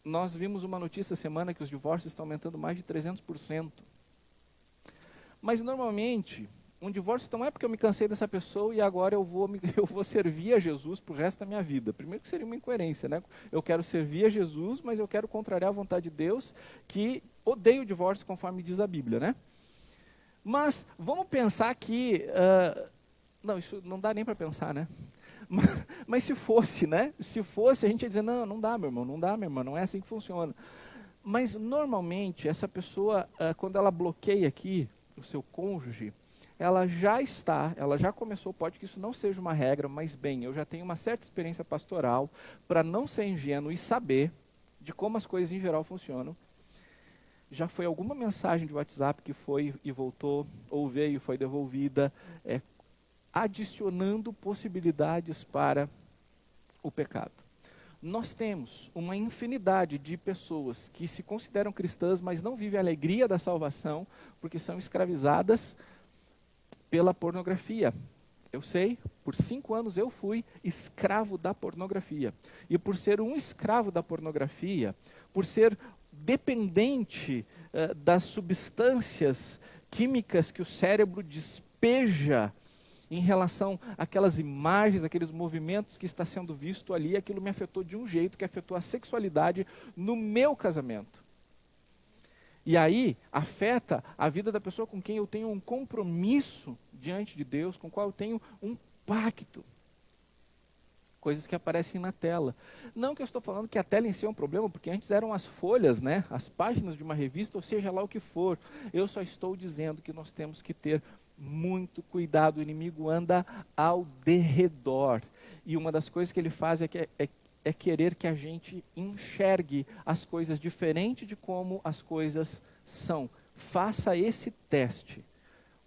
Nós vimos uma notícia essa semana que os divórcios estão aumentando mais de 300%. Mas normalmente, um divórcio não é porque eu me cansei dessa pessoa e agora eu vou servir a Jesus pro resto da minha vida. Primeiro que seria uma incoerência, né? Eu quero servir a Jesus, mas eu quero contrariar a vontade de Deus, que odeia o divórcio conforme diz a Bíblia, né? Mas vamos pensar que... não, isso não dá nem para pensar, né? Mas se fosse, né? Se fosse, a gente ia dizer, não dá, meu irmão, não dá, minha irmã, não é assim que funciona. Mas normalmente, essa pessoa, quando ela bloqueia aqui o seu cônjuge, ela já começou, pode que isso não seja uma regra, mas bem, eu já tenho uma certa experiência pastoral para não ser ingênuo e saber de como as coisas em geral funcionam. Já foi alguma mensagem de WhatsApp que foi e voltou, ou veio e foi devolvida, adicionando possibilidades para o pecado. Nós temos uma infinidade de pessoas que se consideram cristãs, mas não vivem a alegria da salvação, porque são escravizadas pela pornografia. Eu sei, por 5 anos eu fui escravo da pornografia. E por ser um escravo da pornografia, por ser dependente das substâncias químicas que o cérebro despeja em relação àquelas imagens, aqueles movimentos que está sendo visto ali, aquilo me afetou de um jeito que afetou a sexualidade no meu casamento. E aí, afeta a vida da pessoa com quem eu tenho um compromisso diante de Deus, com qual eu tenho um pacto. Coisas que aparecem na tela. Não que eu estou falando que a tela em si é um problema, porque antes eram as folhas, né? As páginas de uma revista, ou seja lá o que for. Eu só estou dizendo que nós temos que ter muito cuidado, o inimigo anda ao derredor. E uma das coisas que ele faz é querer que a gente enxergue as coisas diferente de como as coisas são. Faça esse teste.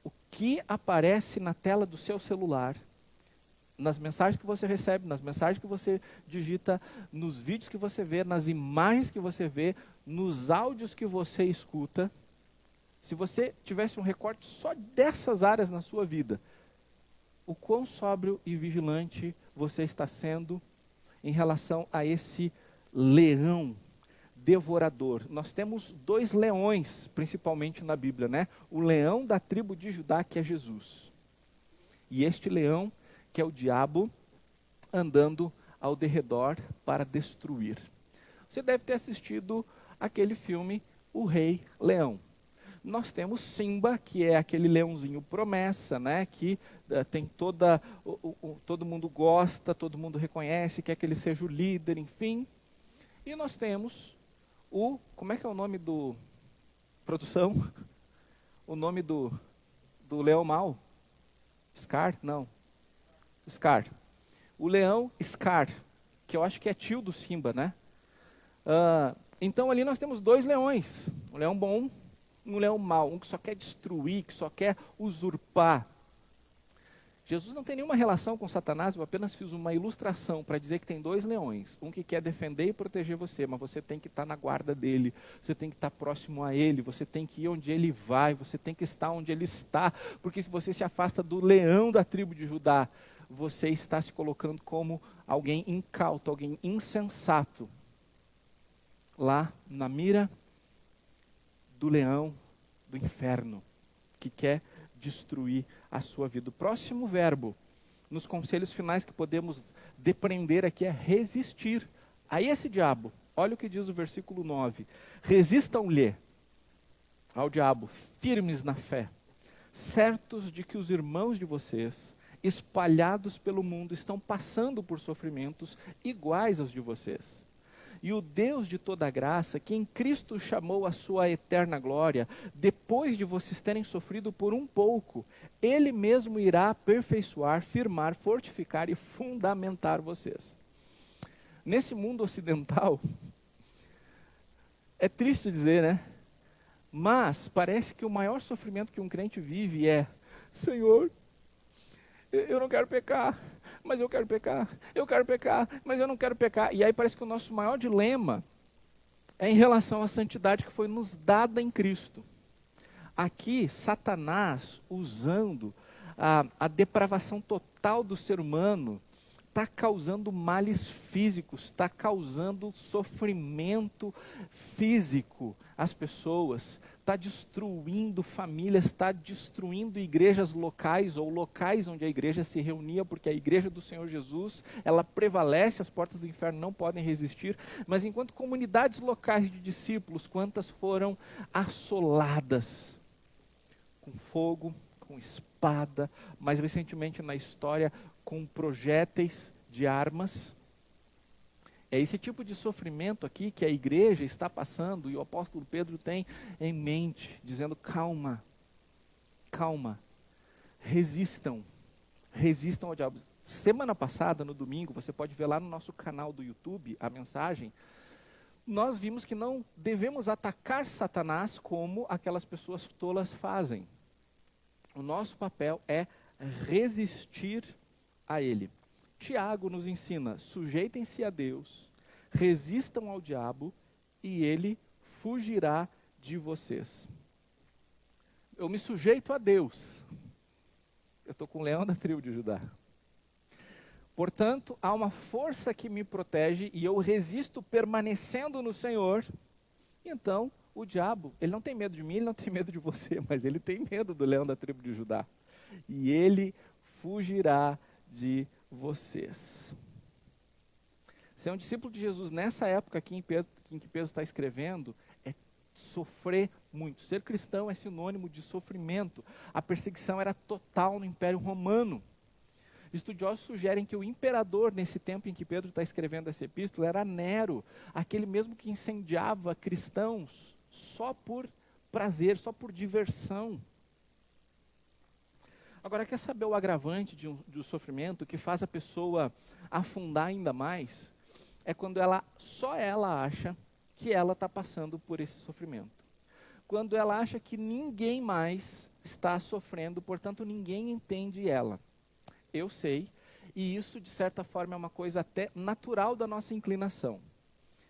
O que aparece na tela do seu celular, nas mensagens que você recebe, nas mensagens que você digita, nos vídeos que você vê, nas imagens que você vê, nos áudios que você escuta. Se você tivesse um recorte só dessas áreas na sua vida, o quão sóbrio e vigilante você está sendo em relação a esse leão devorador. Nós temos 2 leões, principalmente na Bíblia, né? O leão da tribo de Judá, que é Jesus. E este leão, que é o diabo, andando ao derredor para destruir. Você deve ter assistido aquele filme, O Rei Leão. Nós temos Simba, que é aquele leãozinho promessa, né? Que tem todo mundo gosta, todo mundo reconhece, quer que ele seja o líder, enfim. E nós temos como é que é o nome do... Produção? O nome do leão mau? Scar? Não. Scar. O leão Scar, que eu acho que é tio do Simba, né? Então ali nós temos 2 leões. Um leão bom, um leão mau, um que só quer destruir, que só quer usurpar. Jesus não tem nenhuma relação com Satanás, eu apenas fiz uma ilustração para dizer que tem 2 leões. Um que quer defender e proteger você, mas você tem que estar na guarda dele, você tem que estar próximo a ele, você tem que ir onde ele vai, você tem que estar onde ele está, porque se você se afasta do leão da tribo de Judá, você está se colocando como alguém incauto, alguém insensato, lá na mira do leão do inferno, que quer destruir a sua vida. O próximo verbo, nos conselhos finais que podemos depreender aqui, é resistir a esse diabo. Olha o que diz o versículo 9. Resistam-lhe ao diabo, firmes na fé, certos de que os irmãos de vocês, espalhados pelo mundo, estão passando por sofrimentos iguais aos de vocês. E o Deus de toda graça, que em Cristo chamou a sua eterna glória, depois de vocês terem sofrido por um pouco, Ele mesmo irá aperfeiçoar, firmar, fortificar e fundamentar vocês. Nesse mundo ocidental, é triste dizer, né? Mas parece que o maior sofrimento que um crente vive é: Senhor, eu não quero pecar, mas eu quero pecar, mas eu não quero pecar. E aí parece que o nosso maior dilema é em relação à santidade que foi nos dada em Cristo. Aqui, Satanás, usando a depravação total do ser humano, está causando males físicos, está causando sofrimento físico às pessoas, está destruindo famílias, está destruindo igrejas locais ou locais onde a igreja se reunia, porque a igreja do Senhor Jesus, ela prevalece, as portas do inferno não podem resistir, mas enquanto comunidades locais de discípulos, quantas foram assoladas com fogo, com espada, mais recentemente na história, com projéteis de armas. É esse tipo de sofrimento aqui que a igreja está passando e o apóstolo Pedro tem em mente, dizendo: calma, calma, resistam ao diabo. Semana passada, no domingo, você pode ver lá no nosso canal do YouTube a mensagem, nós vimos que não devemos atacar Satanás como aquelas pessoas tolas fazem. O nosso papel é resistir a ele. Tiago nos ensina: sujeitem-se a Deus, resistam ao diabo e ele fugirá de vocês. Eu me sujeito a Deus. Eu estou com o leão da tribo de Judá. Portanto, há uma força que me protege e eu resisto permanecendo no Senhor. Então, o diabo, ele não tem medo de mim, ele não tem medo de você, mas ele tem medo do leão da tribo de Judá. E ele fugirá de vocês. Ser um discípulo de Jesus nessa época aqui em que Pedro está escrevendo é sofrer muito. Ser cristão é sinônimo de sofrimento. A perseguição era total no Império Romano. Estudiosos sugerem que o imperador, nesse tempo em que Pedro está escrevendo essa epístola, era Nero, aquele mesmo que incendiava cristãos só por prazer, só por diversão. Agora, quer saber o agravante de um sofrimento que faz a pessoa afundar ainda mais? É quando só ela acha que ela está passando por esse sofrimento. Quando ela acha que ninguém mais está sofrendo, portanto ninguém entende ela. Eu sei, e isso de certa forma é uma coisa até natural da nossa inclinação.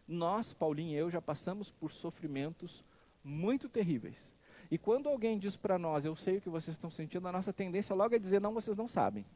Nós, Paulinho e eu, já passamos por sofrimentos muito terríveis. E quando alguém diz para nós: eu sei o que vocês estão sentindo, a nossa tendência logo é dizer: não, vocês não sabem.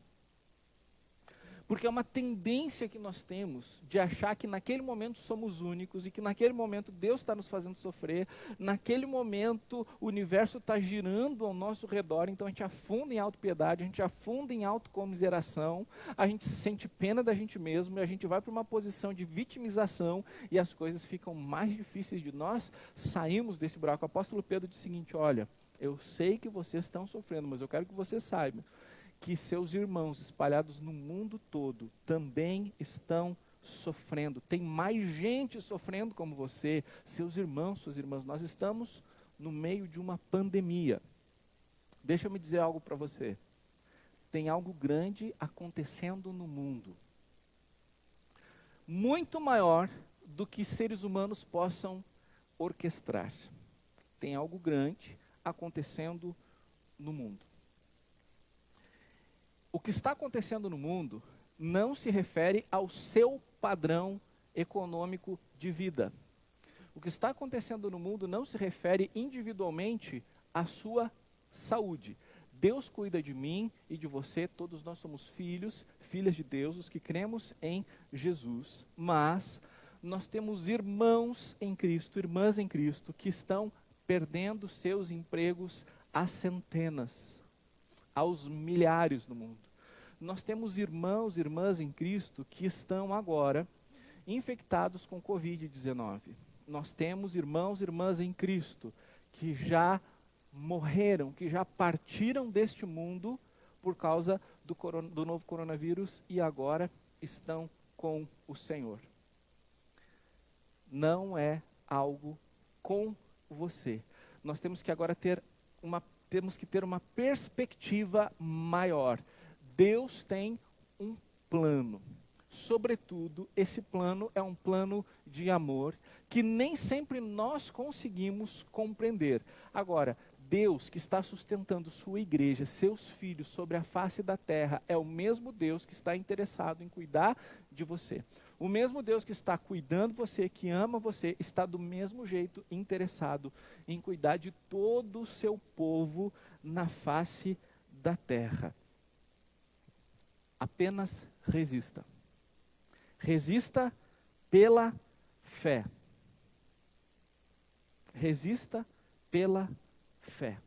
Porque é uma tendência que nós temos de achar que naquele momento somos únicos e que naquele momento Deus está nos fazendo sofrer, naquele momento o universo está girando ao nosso redor, então a gente afunda em autopiedade, a gente afunda em autocomiseração, a gente sente pena da gente mesmo e a gente vai para uma posição de vitimização e as coisas ficam mais difíceis de nós sairmos desse buraco. O apóstolo Pedro diz o seguinte: olha, eu sei que vocês estão sofrendo, mas eu quero que vocês saibam que seus irmãos espalhados no mundo todo também estão sofrendo. Tem mais gente sofrendo como você, seus irmãos, suas irmãs. Nós estamos no meio de uma pandemia. Deixa eu me dizer algo para você. Tem algo grande acontecendo no mundo. Muito maior do que seres humanos possam orquestrar. Tem algo grande acontecendo no mundo. O que está acontecendo no mundo não se refere ao seu padrão econômico de vida. O que está acontecendo no mundo não se refere individualmente à sua saúde. Deus cuida de mim e de você, todos nós somos filhos, filhas de Deus, os que cremos em Jesus. Mas nós temos irmãos em Cristo, irmãs em Cristo, que estão perdendo seus empregos às centenas, aos milhares no mundo. Nós temos irmãos e irmãs em Cristo que estão agora infectados com Covid-19. Nós temos irmãos e irmãs em Cristo que já morreram, que já partiram deste mundo por causa do novo coronavírus e agora estão com o Senhor. Não é algo com você. Nós temos que agora ter uma perspectiva maior. Deus tem um plano. Sobretudo, esse plano é um plano de amor que nem sempre nós conseguimos compreender. Agora, Deus que está sustentando sua igreja, seus filhos sobre a face da terra, é o mesmo Deus que está interessado em cuidar de você. O mesmo Deus que está cuidando você, que ama você, está do mesmo jeito interessado em cuidar de todo o seu povo na face da terra. Apenas resista. Resista pela fé. Resista pela fé.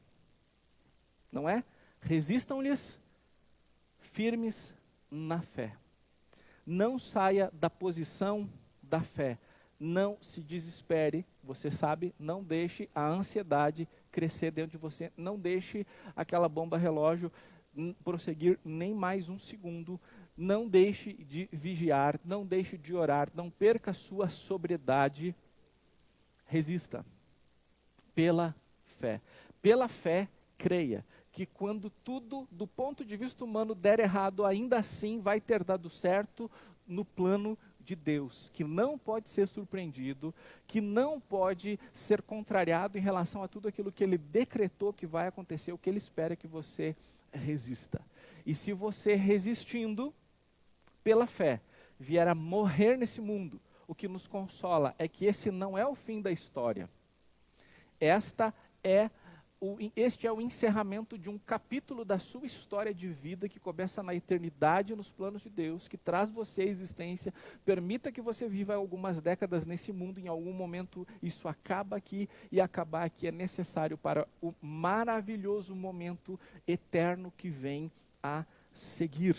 Não é? Resistam-lhes firmes na fé. Não saia da posição da fé. Não se desespere, você sabe, não deixe a ansiedade crescer dentro de você. Não deixe aquela bomba relógio prosseguir nem mais um segundo. Não deixe de vigiar, não deixe de orar, não perca a sua sobriedade. Resista pela fé. Pela fé, creia que quando tudo, do ponto de vista humano, der errado, ainda assim vai ter dado certo no plano de Deus, que não pode ser surpreendido, que não pode ser contrariado em relação a tudo aquilo que Ele decretou que vai acontecer, o que Ele espera que você resista. E se você resistindo pela fé, vier a morrer nesse mundo, o que nos consola é que esse não é o fim da história. Este é o encerramento de um capítulo da sua história de vida que começa na eternidade, nos planos de Deus, que traz você à existência, permita que você viva algumas décadas nesse mundo, em algum momento isso acaba aqui, e acabar aqui é necessário para o maravilhoso momento eterno que vem a seguir.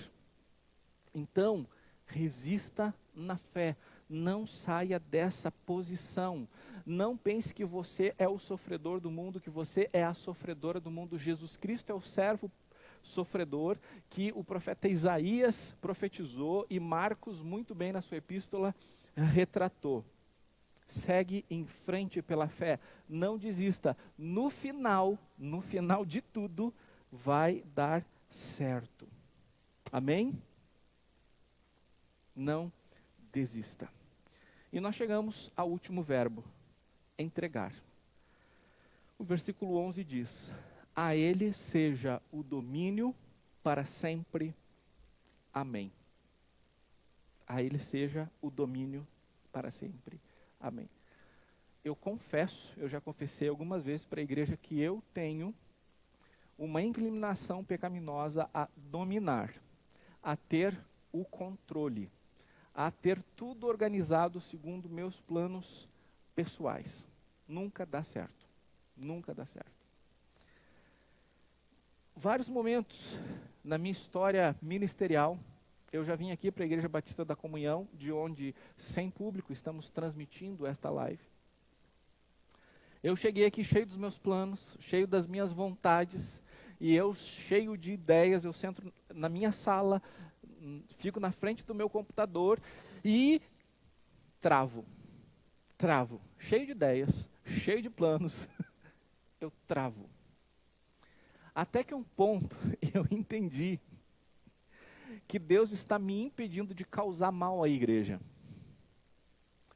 Então, resista na fé, não saia dessa posição. Não pense que você é o sofredor do mundo, que você é a sofredora do mundo. Jesus Cristo é o servo sofredor que o profeta Isaías profetizou e Marcos, muito bem na sua epístola, retratou. Segue em frente pela fé, não desista. No final de tudo, vai dar certo. Amém? Não desista. E nós chegamos ao último verbo, entregar. O versículo 11 diz: a Ele seja o domínio para sempre. Amém. A Ele seja o domínio para sempre. Amém. Eu confesso, eu já confessei algumas vezes para a igreja que eu tenho uma inclinação pecaminosa a dominar, a ter o controle, a ter tudo organizado segundo meus planos pessoais. Nunca dá certo. Nunca dá certo. Vários momentos na minha história ministerial, eu já vim aqui para a Igreja Batista da Comunhão, de onde, sem público, estamos transmitindo esta live. Eu cheguei aqui cheio dos meus planos, cheio das minhas vontades, e eu cheio de ideias, eu sento na minha sala, fico na frente do meu computador e travo, cheio de ideias, cheio de planos, eu travo. Até que um ponto eu entendi que Deus está me impedindo de causar mal à igreja,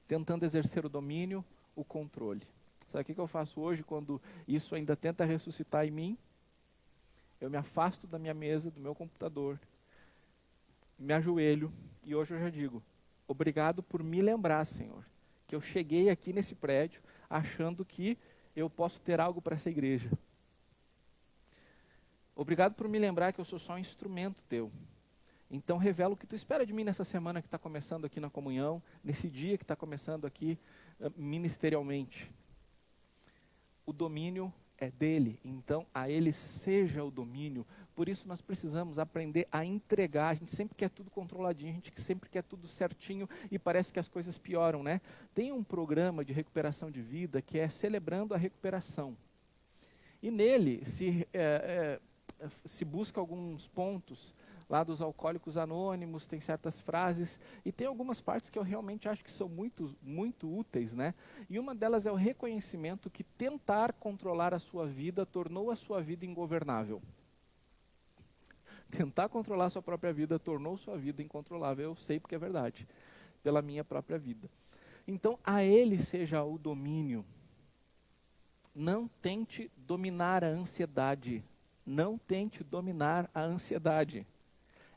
tentando exercer o domínio, o controle. Sabe o que eu faço hoje quando isso ainda tenta ressuscitar em mim? Eu me afasto da minha mesa, do meu computador, me ajoelho e hoje eu já digo: obrigado por me lembrar, Senhor, que eu cheguei aqui nesse prédio achando que eu posso ter algo para essa igreja. Obrigado por me lembrar que eu sou só um instrumento teu. Então revela o que tu espera de mim nessa semana que está começando aqui na comunhão, nesse dia que está começando aqui ministerialmente. O domínio é dele, então a ele seja o domínio. Por isso nós precisamos aprender a entregar. A gente sempre quer tudo controladinho, a gente sempre quer tudo certinho e parece que as coisas pioram, né? Tem um programa de recuperação de vida que é Celebrando a Recuperação. E nele se busca alguns pontos lá dos Alcoólicos Anônimos, tem certas frases, e tem algumas partes que eu realmente acho que são muito, muito úteis, né? E uma delas é o reconhecimento que tentar controlar a sua vida tornou a sua vida ingovernável. Tentar controlar a sua própria vida tornou sua vida incontrolável. Eu sei porque é verdade, pela minha própria vida. Então, a ele seja o domínio. Não tente dominar a ansiedade. Não tente dominar a ansiedade.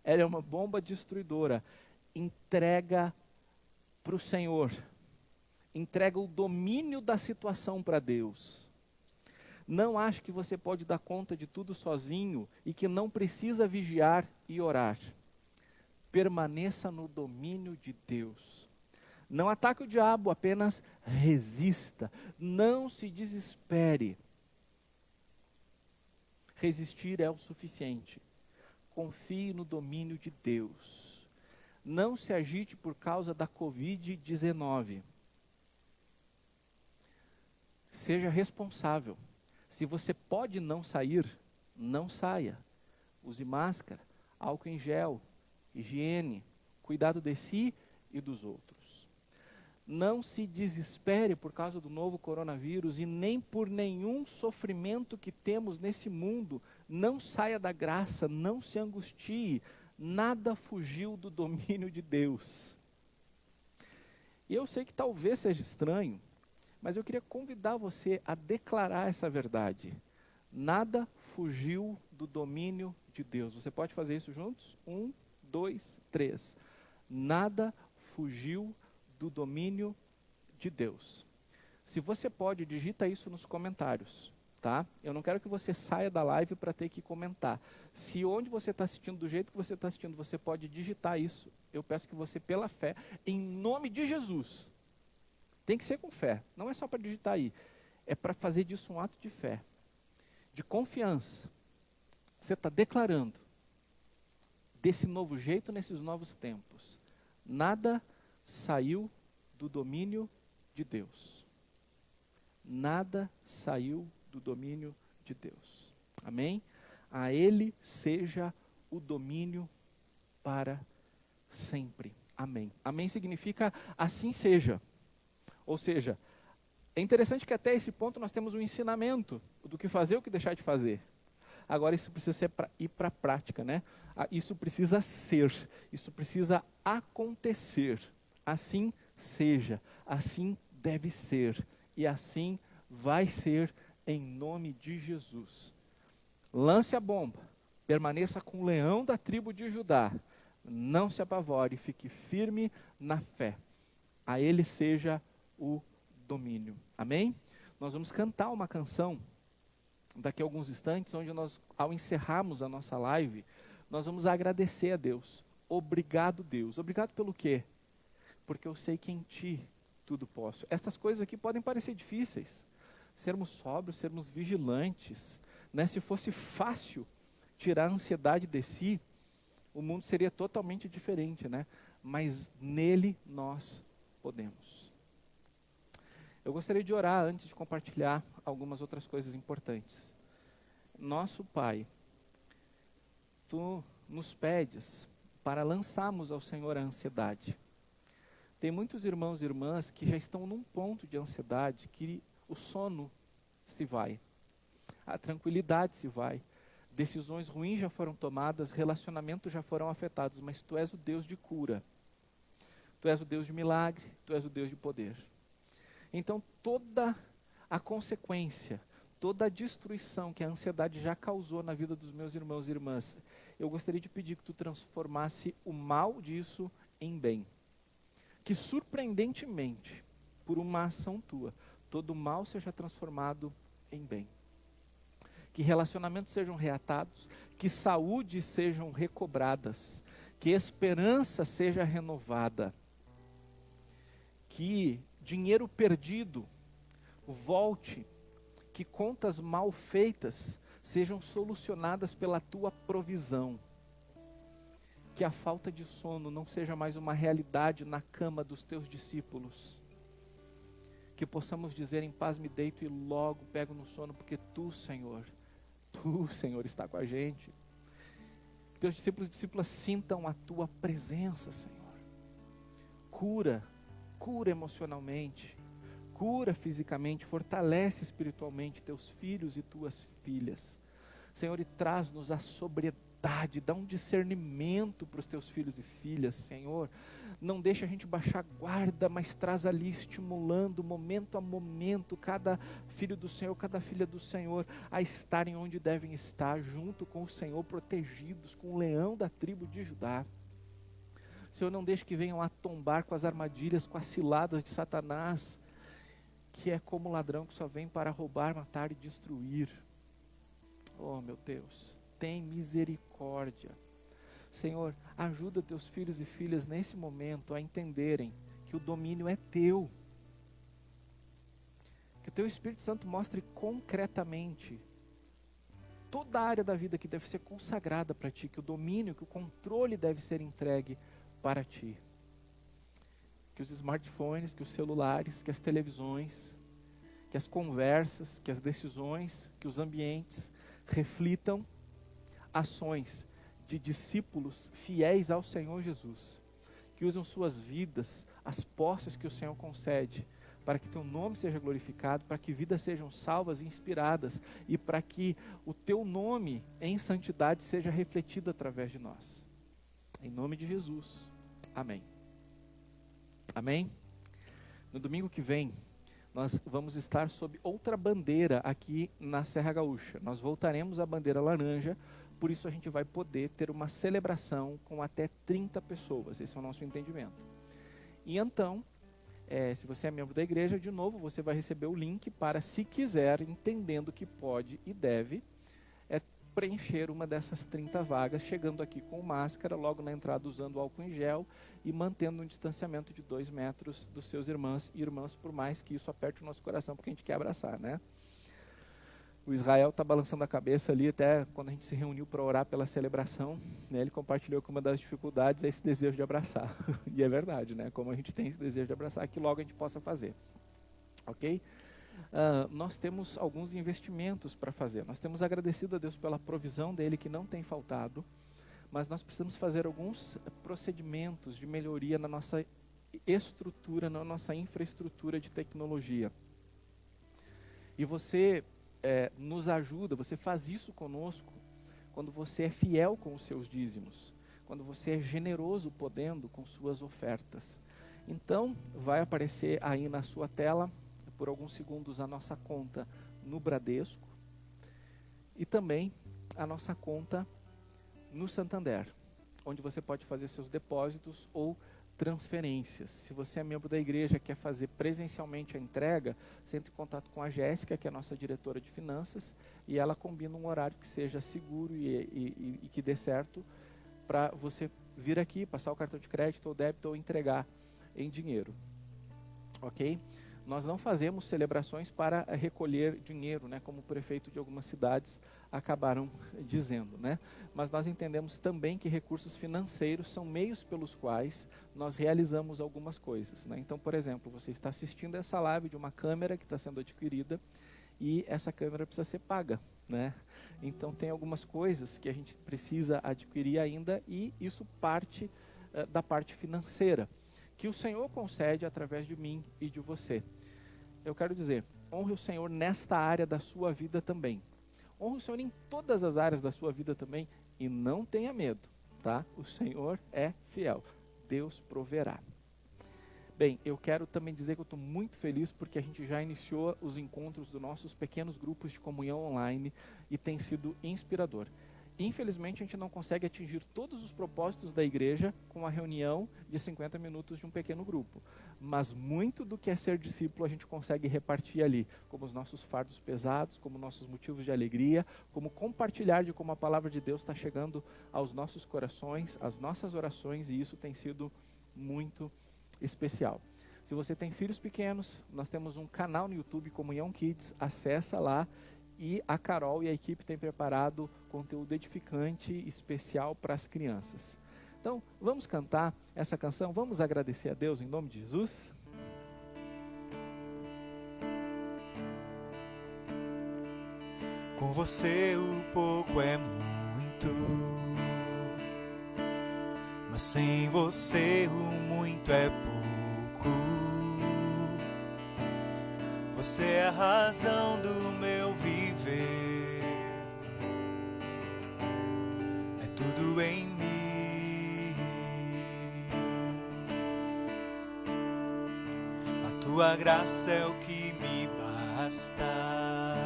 Ela é uma bomba destruidora. Entrega para o Senhor, entrega o domínio da situação para Deus. Não ache que você pode dar conta de tudo sozinho e que não precisa vigiar e orar. Permaneça no domínio de Deus. Não ataque o diabo, apenas resista. Não se desespere. Resistir é o suficiente. Confie no domínio de Deus. Não se agite por causa da Covid-19. Seja responsável. Se você pode não sair, não saia. Use máscara, álcool em gel, higiene, cuidado de si e dos outros. Não se desespere por causa do novo coronavírus e nem por nenhum sofrimento que temos nesse mundo. Não saia da graça, não se angustie. Nada fugiu do domínio de Deus. E eu sei que talvez seja estranho, mas eu queria convidar você a declarar essa verdade. Nada fugiu do domínio de Deus. Você pode fazer isso juntos? 1, 2, 3. Nada fugiu do domínio de Deus. Se você pode, digita isso nos comentários, tá? Eu não quero que você saia da live para ter que comentar. Se onde você está assistindo, do jeito que você está assistindo, você pode digitar isso, eu peço que você, pela fé, em nome de Jesus, tem que ser com fé, não é só para digitar aí, é para fazer disso um ato de fé, de confiança. Você está declarando desse novo jeito nesses novos tempos. Nada saiu do domínio de Deus. Nada saiu do domínio de Deus. Amém? A Ele seja o domínio para sempre. Amém. Amém significa assim seja. Ou seja, é interessante que até esse ponto nós temos um ensinamento do que fazer e o que deixar de fazer. Agora isso precisa ir para a prática, né? Isso precisa ser, isso precisa acontecer. Assim seja, assim deve ser, e assim vai ser em nome de Jesus. Lance a bomba, permaneça com o leão da tribo de Judá, não se apavore, fique firme na fé. A Ele seja o domínio. Amém? Nós vamos cantar uma canção daqui a alguns instantes, onde nós, ao encerrarmos a nossa live, nós vamos agradecer a Deus. Obrigado, Deus. Obrigado pelo quê? Porque eu sei que em Ti tudo posso. Estas coisas aqui podem parecer difíceis. Sermos sóbrios, sermos vigilantes, né? Se fosse fácil tirar a ansiedade de si, o mundo seria totalmente diferente, né? Mas nele nós podemos. Eu gostaria de orar antes de compartilhar algumas outras coisas importantes. Nosso Pai, Tu nos pedes para lançarmos ao Senhor a ansiedade. Tem muitos irmãos e irmãs que já estão num ponto de ansiedade que o sono se vai, a tranquilidade se vai, decisões ruins já foram tomadas, relacionamentos já foram afetados, mas Tu és o Deus de cura, Tu és o Deus de milagre, Tu és o Deus de poder. Então toda a consequência, toda a destruição que a ansiedade já causou na vida dos meus irmãos e irmãs, eu gostaria de pedir que Tu transformasse o mal disso em bem. Que surpreendentemente, por uma ação Tua, todo mal seja transformado em bem. Que relacionamentos sejam reatados, que saúde sejam recobradas, que esperança seja renovada, que dinheiro perdido volte, que contas mal feitas sejam solucionadas pela Tua provisão. Que a falta de sono não seja mais uma realidade na cama dos Teus discípulos. Que possamos dizer: em paz me deito e logo pego no sono, porque Tu, Senhor, está com a gente. Que Teus discípulos e discípulas sintam a Tua presença, Senhor. Cura emocionalmente, cura fisicamente, fortalece espiritualmente Teus filhos e Tuas filhas. Senhor, e traz-nos a sobriedade, dá um discernimento para os Teus filhos e filhas, Senhor. Não deixa a gente baixar a guarda, mas traz ali estimulando, momento a momento, cada filho do Senhor, cada filha do Senhor, a estarem onde devem estar, junto com o Senhor, protegidos com o leão da tribo de Judá. Senhor, não deixe que venham a tombar com as armadilhas, com as ciladas de Satanás, que é como ladrão que só vem para roubar, matar e destruir. Oh, meu Deus, tem misericórdia. Senhor, ajuda teus filhos e filhas nesse momento a entenderem que o domínio é teu. Que o teu Espírito Santo mostre concretamente toda a área da vida que deve ser consagrada para ti, que o domínio, que o controle deve ser entregue para ti. Que os smartphones, que os celulares, que as televisões, que as conversas, que as decisões, que os ambientes reflitam ações de discípulos fiéis ao Senhor Jesus, que usam suas vidas, as posses que o Senhor concede, para que teu nome seja glorificado, para que vidas sejam salvas e inspiradas, e para que o teu nome em santidade seja refletido através de nós. Em nome de Jesus. Amém. Amém? No domingo que vem, nós vamos estar sob outra bandeira aqui na Serra Gaúcha. Nós voltaremos à bandeira laranja, por isso a gente vai poder ter uma celebração com até 30 pessoas. Esse é o nosso entendimento. E então, se você é membro da igreja, de novo, você vai receber o link para, se quiser, entendendo que pode e deve, preencher uma dessas 30 vagas, chegando aqui com máscara, logo na entrada usando álcool em gel e mantendo um distanciamento de 2 metros dos seus irmãos e irmãs, por mais que isso aperte o nosso coração, porque a gente quer abraçar, né? O Israel está balançando a cabeça ali, até quando a gente se reuniu para orar pela celebração, né, ele compartilhou que uma das dificuldades é esse desejo de abraçar. E é verdade, né? Como a gente tem esse desejo de abraçar, que logo a gente possa fazer. Ok? Nós temos alguns investimentos para fazer. Nós temos agradecido a Deus pela provisão dele, que não tem faltado, mas nós precisamos fazer alguns procedimentos de melhoria na nossa estrutura, na nossa infraestrutura de tecnologia. E você nos ajuda, você faz isso conosco quando você é fiel com os seus dízimos, quando você é generoso podendo com suas ofertas. Então, vai aparecer aí na sua tela, por alguns segundos, a nossa conta no Bradesco e também a nossa conta no Santander, onde você pode fazer seus depósitos ou transferências. Se você é membro da igreja e quer fazer presencialmente a entrega, você entra em contato com a Jéssica, que é a nossa diretora de finanças, e ela combina um horário que seja seguro e que dê certo para você vir aqui, passar o cartão de crédito ou débito ou entregar em dinheiro. Ok? Nós não fazemos celebrações para recolher dinheiro, né, como o prefeito de algumas cidades acabaram dizendo, né? Mas nós entendemos também que recursos financeiros são meios pelos quais nós realizamos algumas coisas, né? Então, por exemplo, você está assistindo essa live de uma câmera que está sendo adquirida e essa câmera precisa ser paga, né? Então, tem algumas coisas que a gente precisa adquirir ainda e isso parte da parte financeira, que o Senhor concede através de mim e de você. Eu quero dizer, honre o Senhor nesta área da sua vida também. Honre o Senhor em todas as áreas da sua vida também e não tenha medo, tá? O Senhor é fiel. Deus proverá. Bem, eu quero também dizer que eu estou muito feliz porque a gente já iniciou os encontros dos nossos pequenos grupos de comunhão online e tem sido inspirador. Infelizmente, a gente não consegue atingir todos os propósitos da igreja com a reunião de 50 minutos de um pequeno grupo. Mas muito do que é ser discípulo a gente consegue repartir ali, como os nossos fardos pesados, como nossos motivos de alegria, como compartilhar de como a palavra de Deus está chegando aos nossos corações, às nossas orações, e isso tem sido muito especial. Se você tem filhos pequenos, nós temos um canal no YouTube, Comunhão Kids, acessa lá. E a Carol e a equipe têm preparado conteúdo edificante especial para as crianças. Então, vamos cantar essa canção, vamos agradecer a Deus em nome de Jesus? Com você o pouco é muito, mas sem você o muito é pouco. Você é a razão do meu viver, é tudo em mim. A tua graça é o que me basta,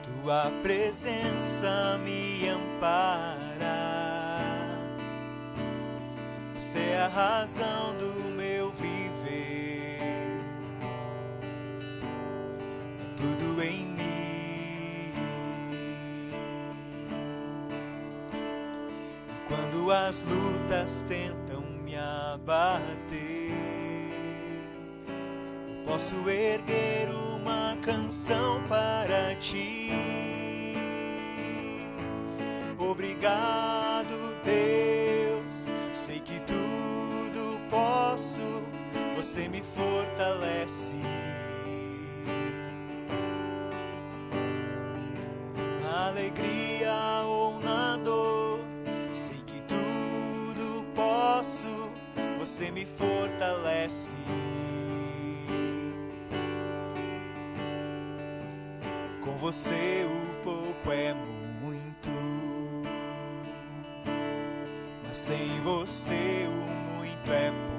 tua presença me ampara. Você é a razão do meu viver, é tudo em mim. E quando as lutas tentam me abater, posso erguer uma canção para ti. Obrigado, Deus, sei que tudo posso, você me fortalece. Na alegria ou na dor, sei que tudo posso, você me fortalece. Com você o pouco é muito, mas sem você o muito é pouco.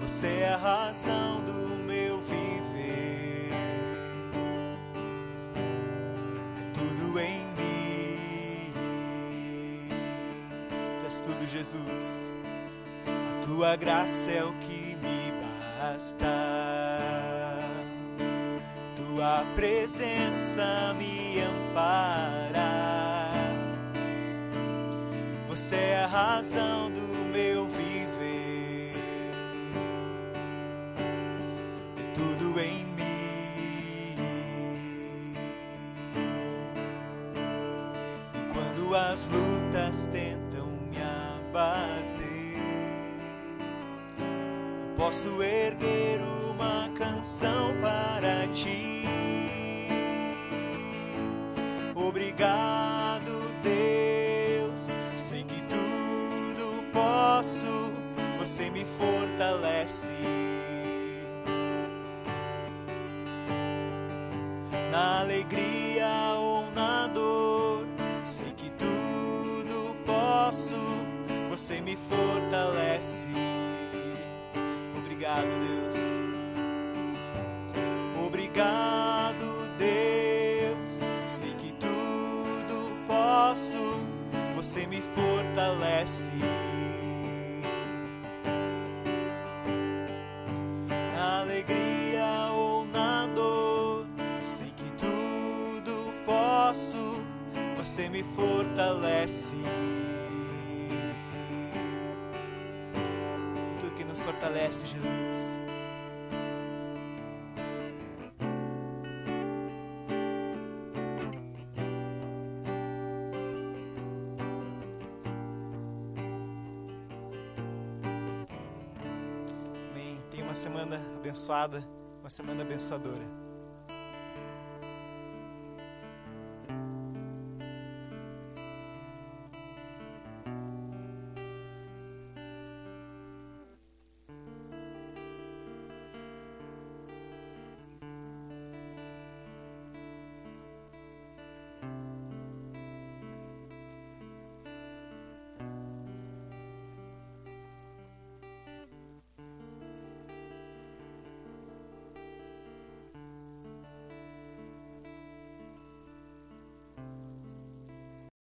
Você é a razão do meu viver, é tudo em mim. Tu és tudo, Jesus. A tua graça é o que me basta. Tua presença me ampara. Você é a razão do meu viver, é tudo em mim. E quando as lutas tentam me abater, eu posso erguer uma canção para ti. Obrigado, Deus, sei que tudo posso, você me fortalece. Na alegria ou na dor, sei que tudo posso, você me fortalece. Obrigado, Deus. Obrigado, Deus, sei que tudo posso, você me fortalece. Na alegria ou na dor, sei que tudo posso, você me fortalece. Tu que nos fortalece, Jesus. Amém. Tenha uma semana abençoada, uma semana abençoadora.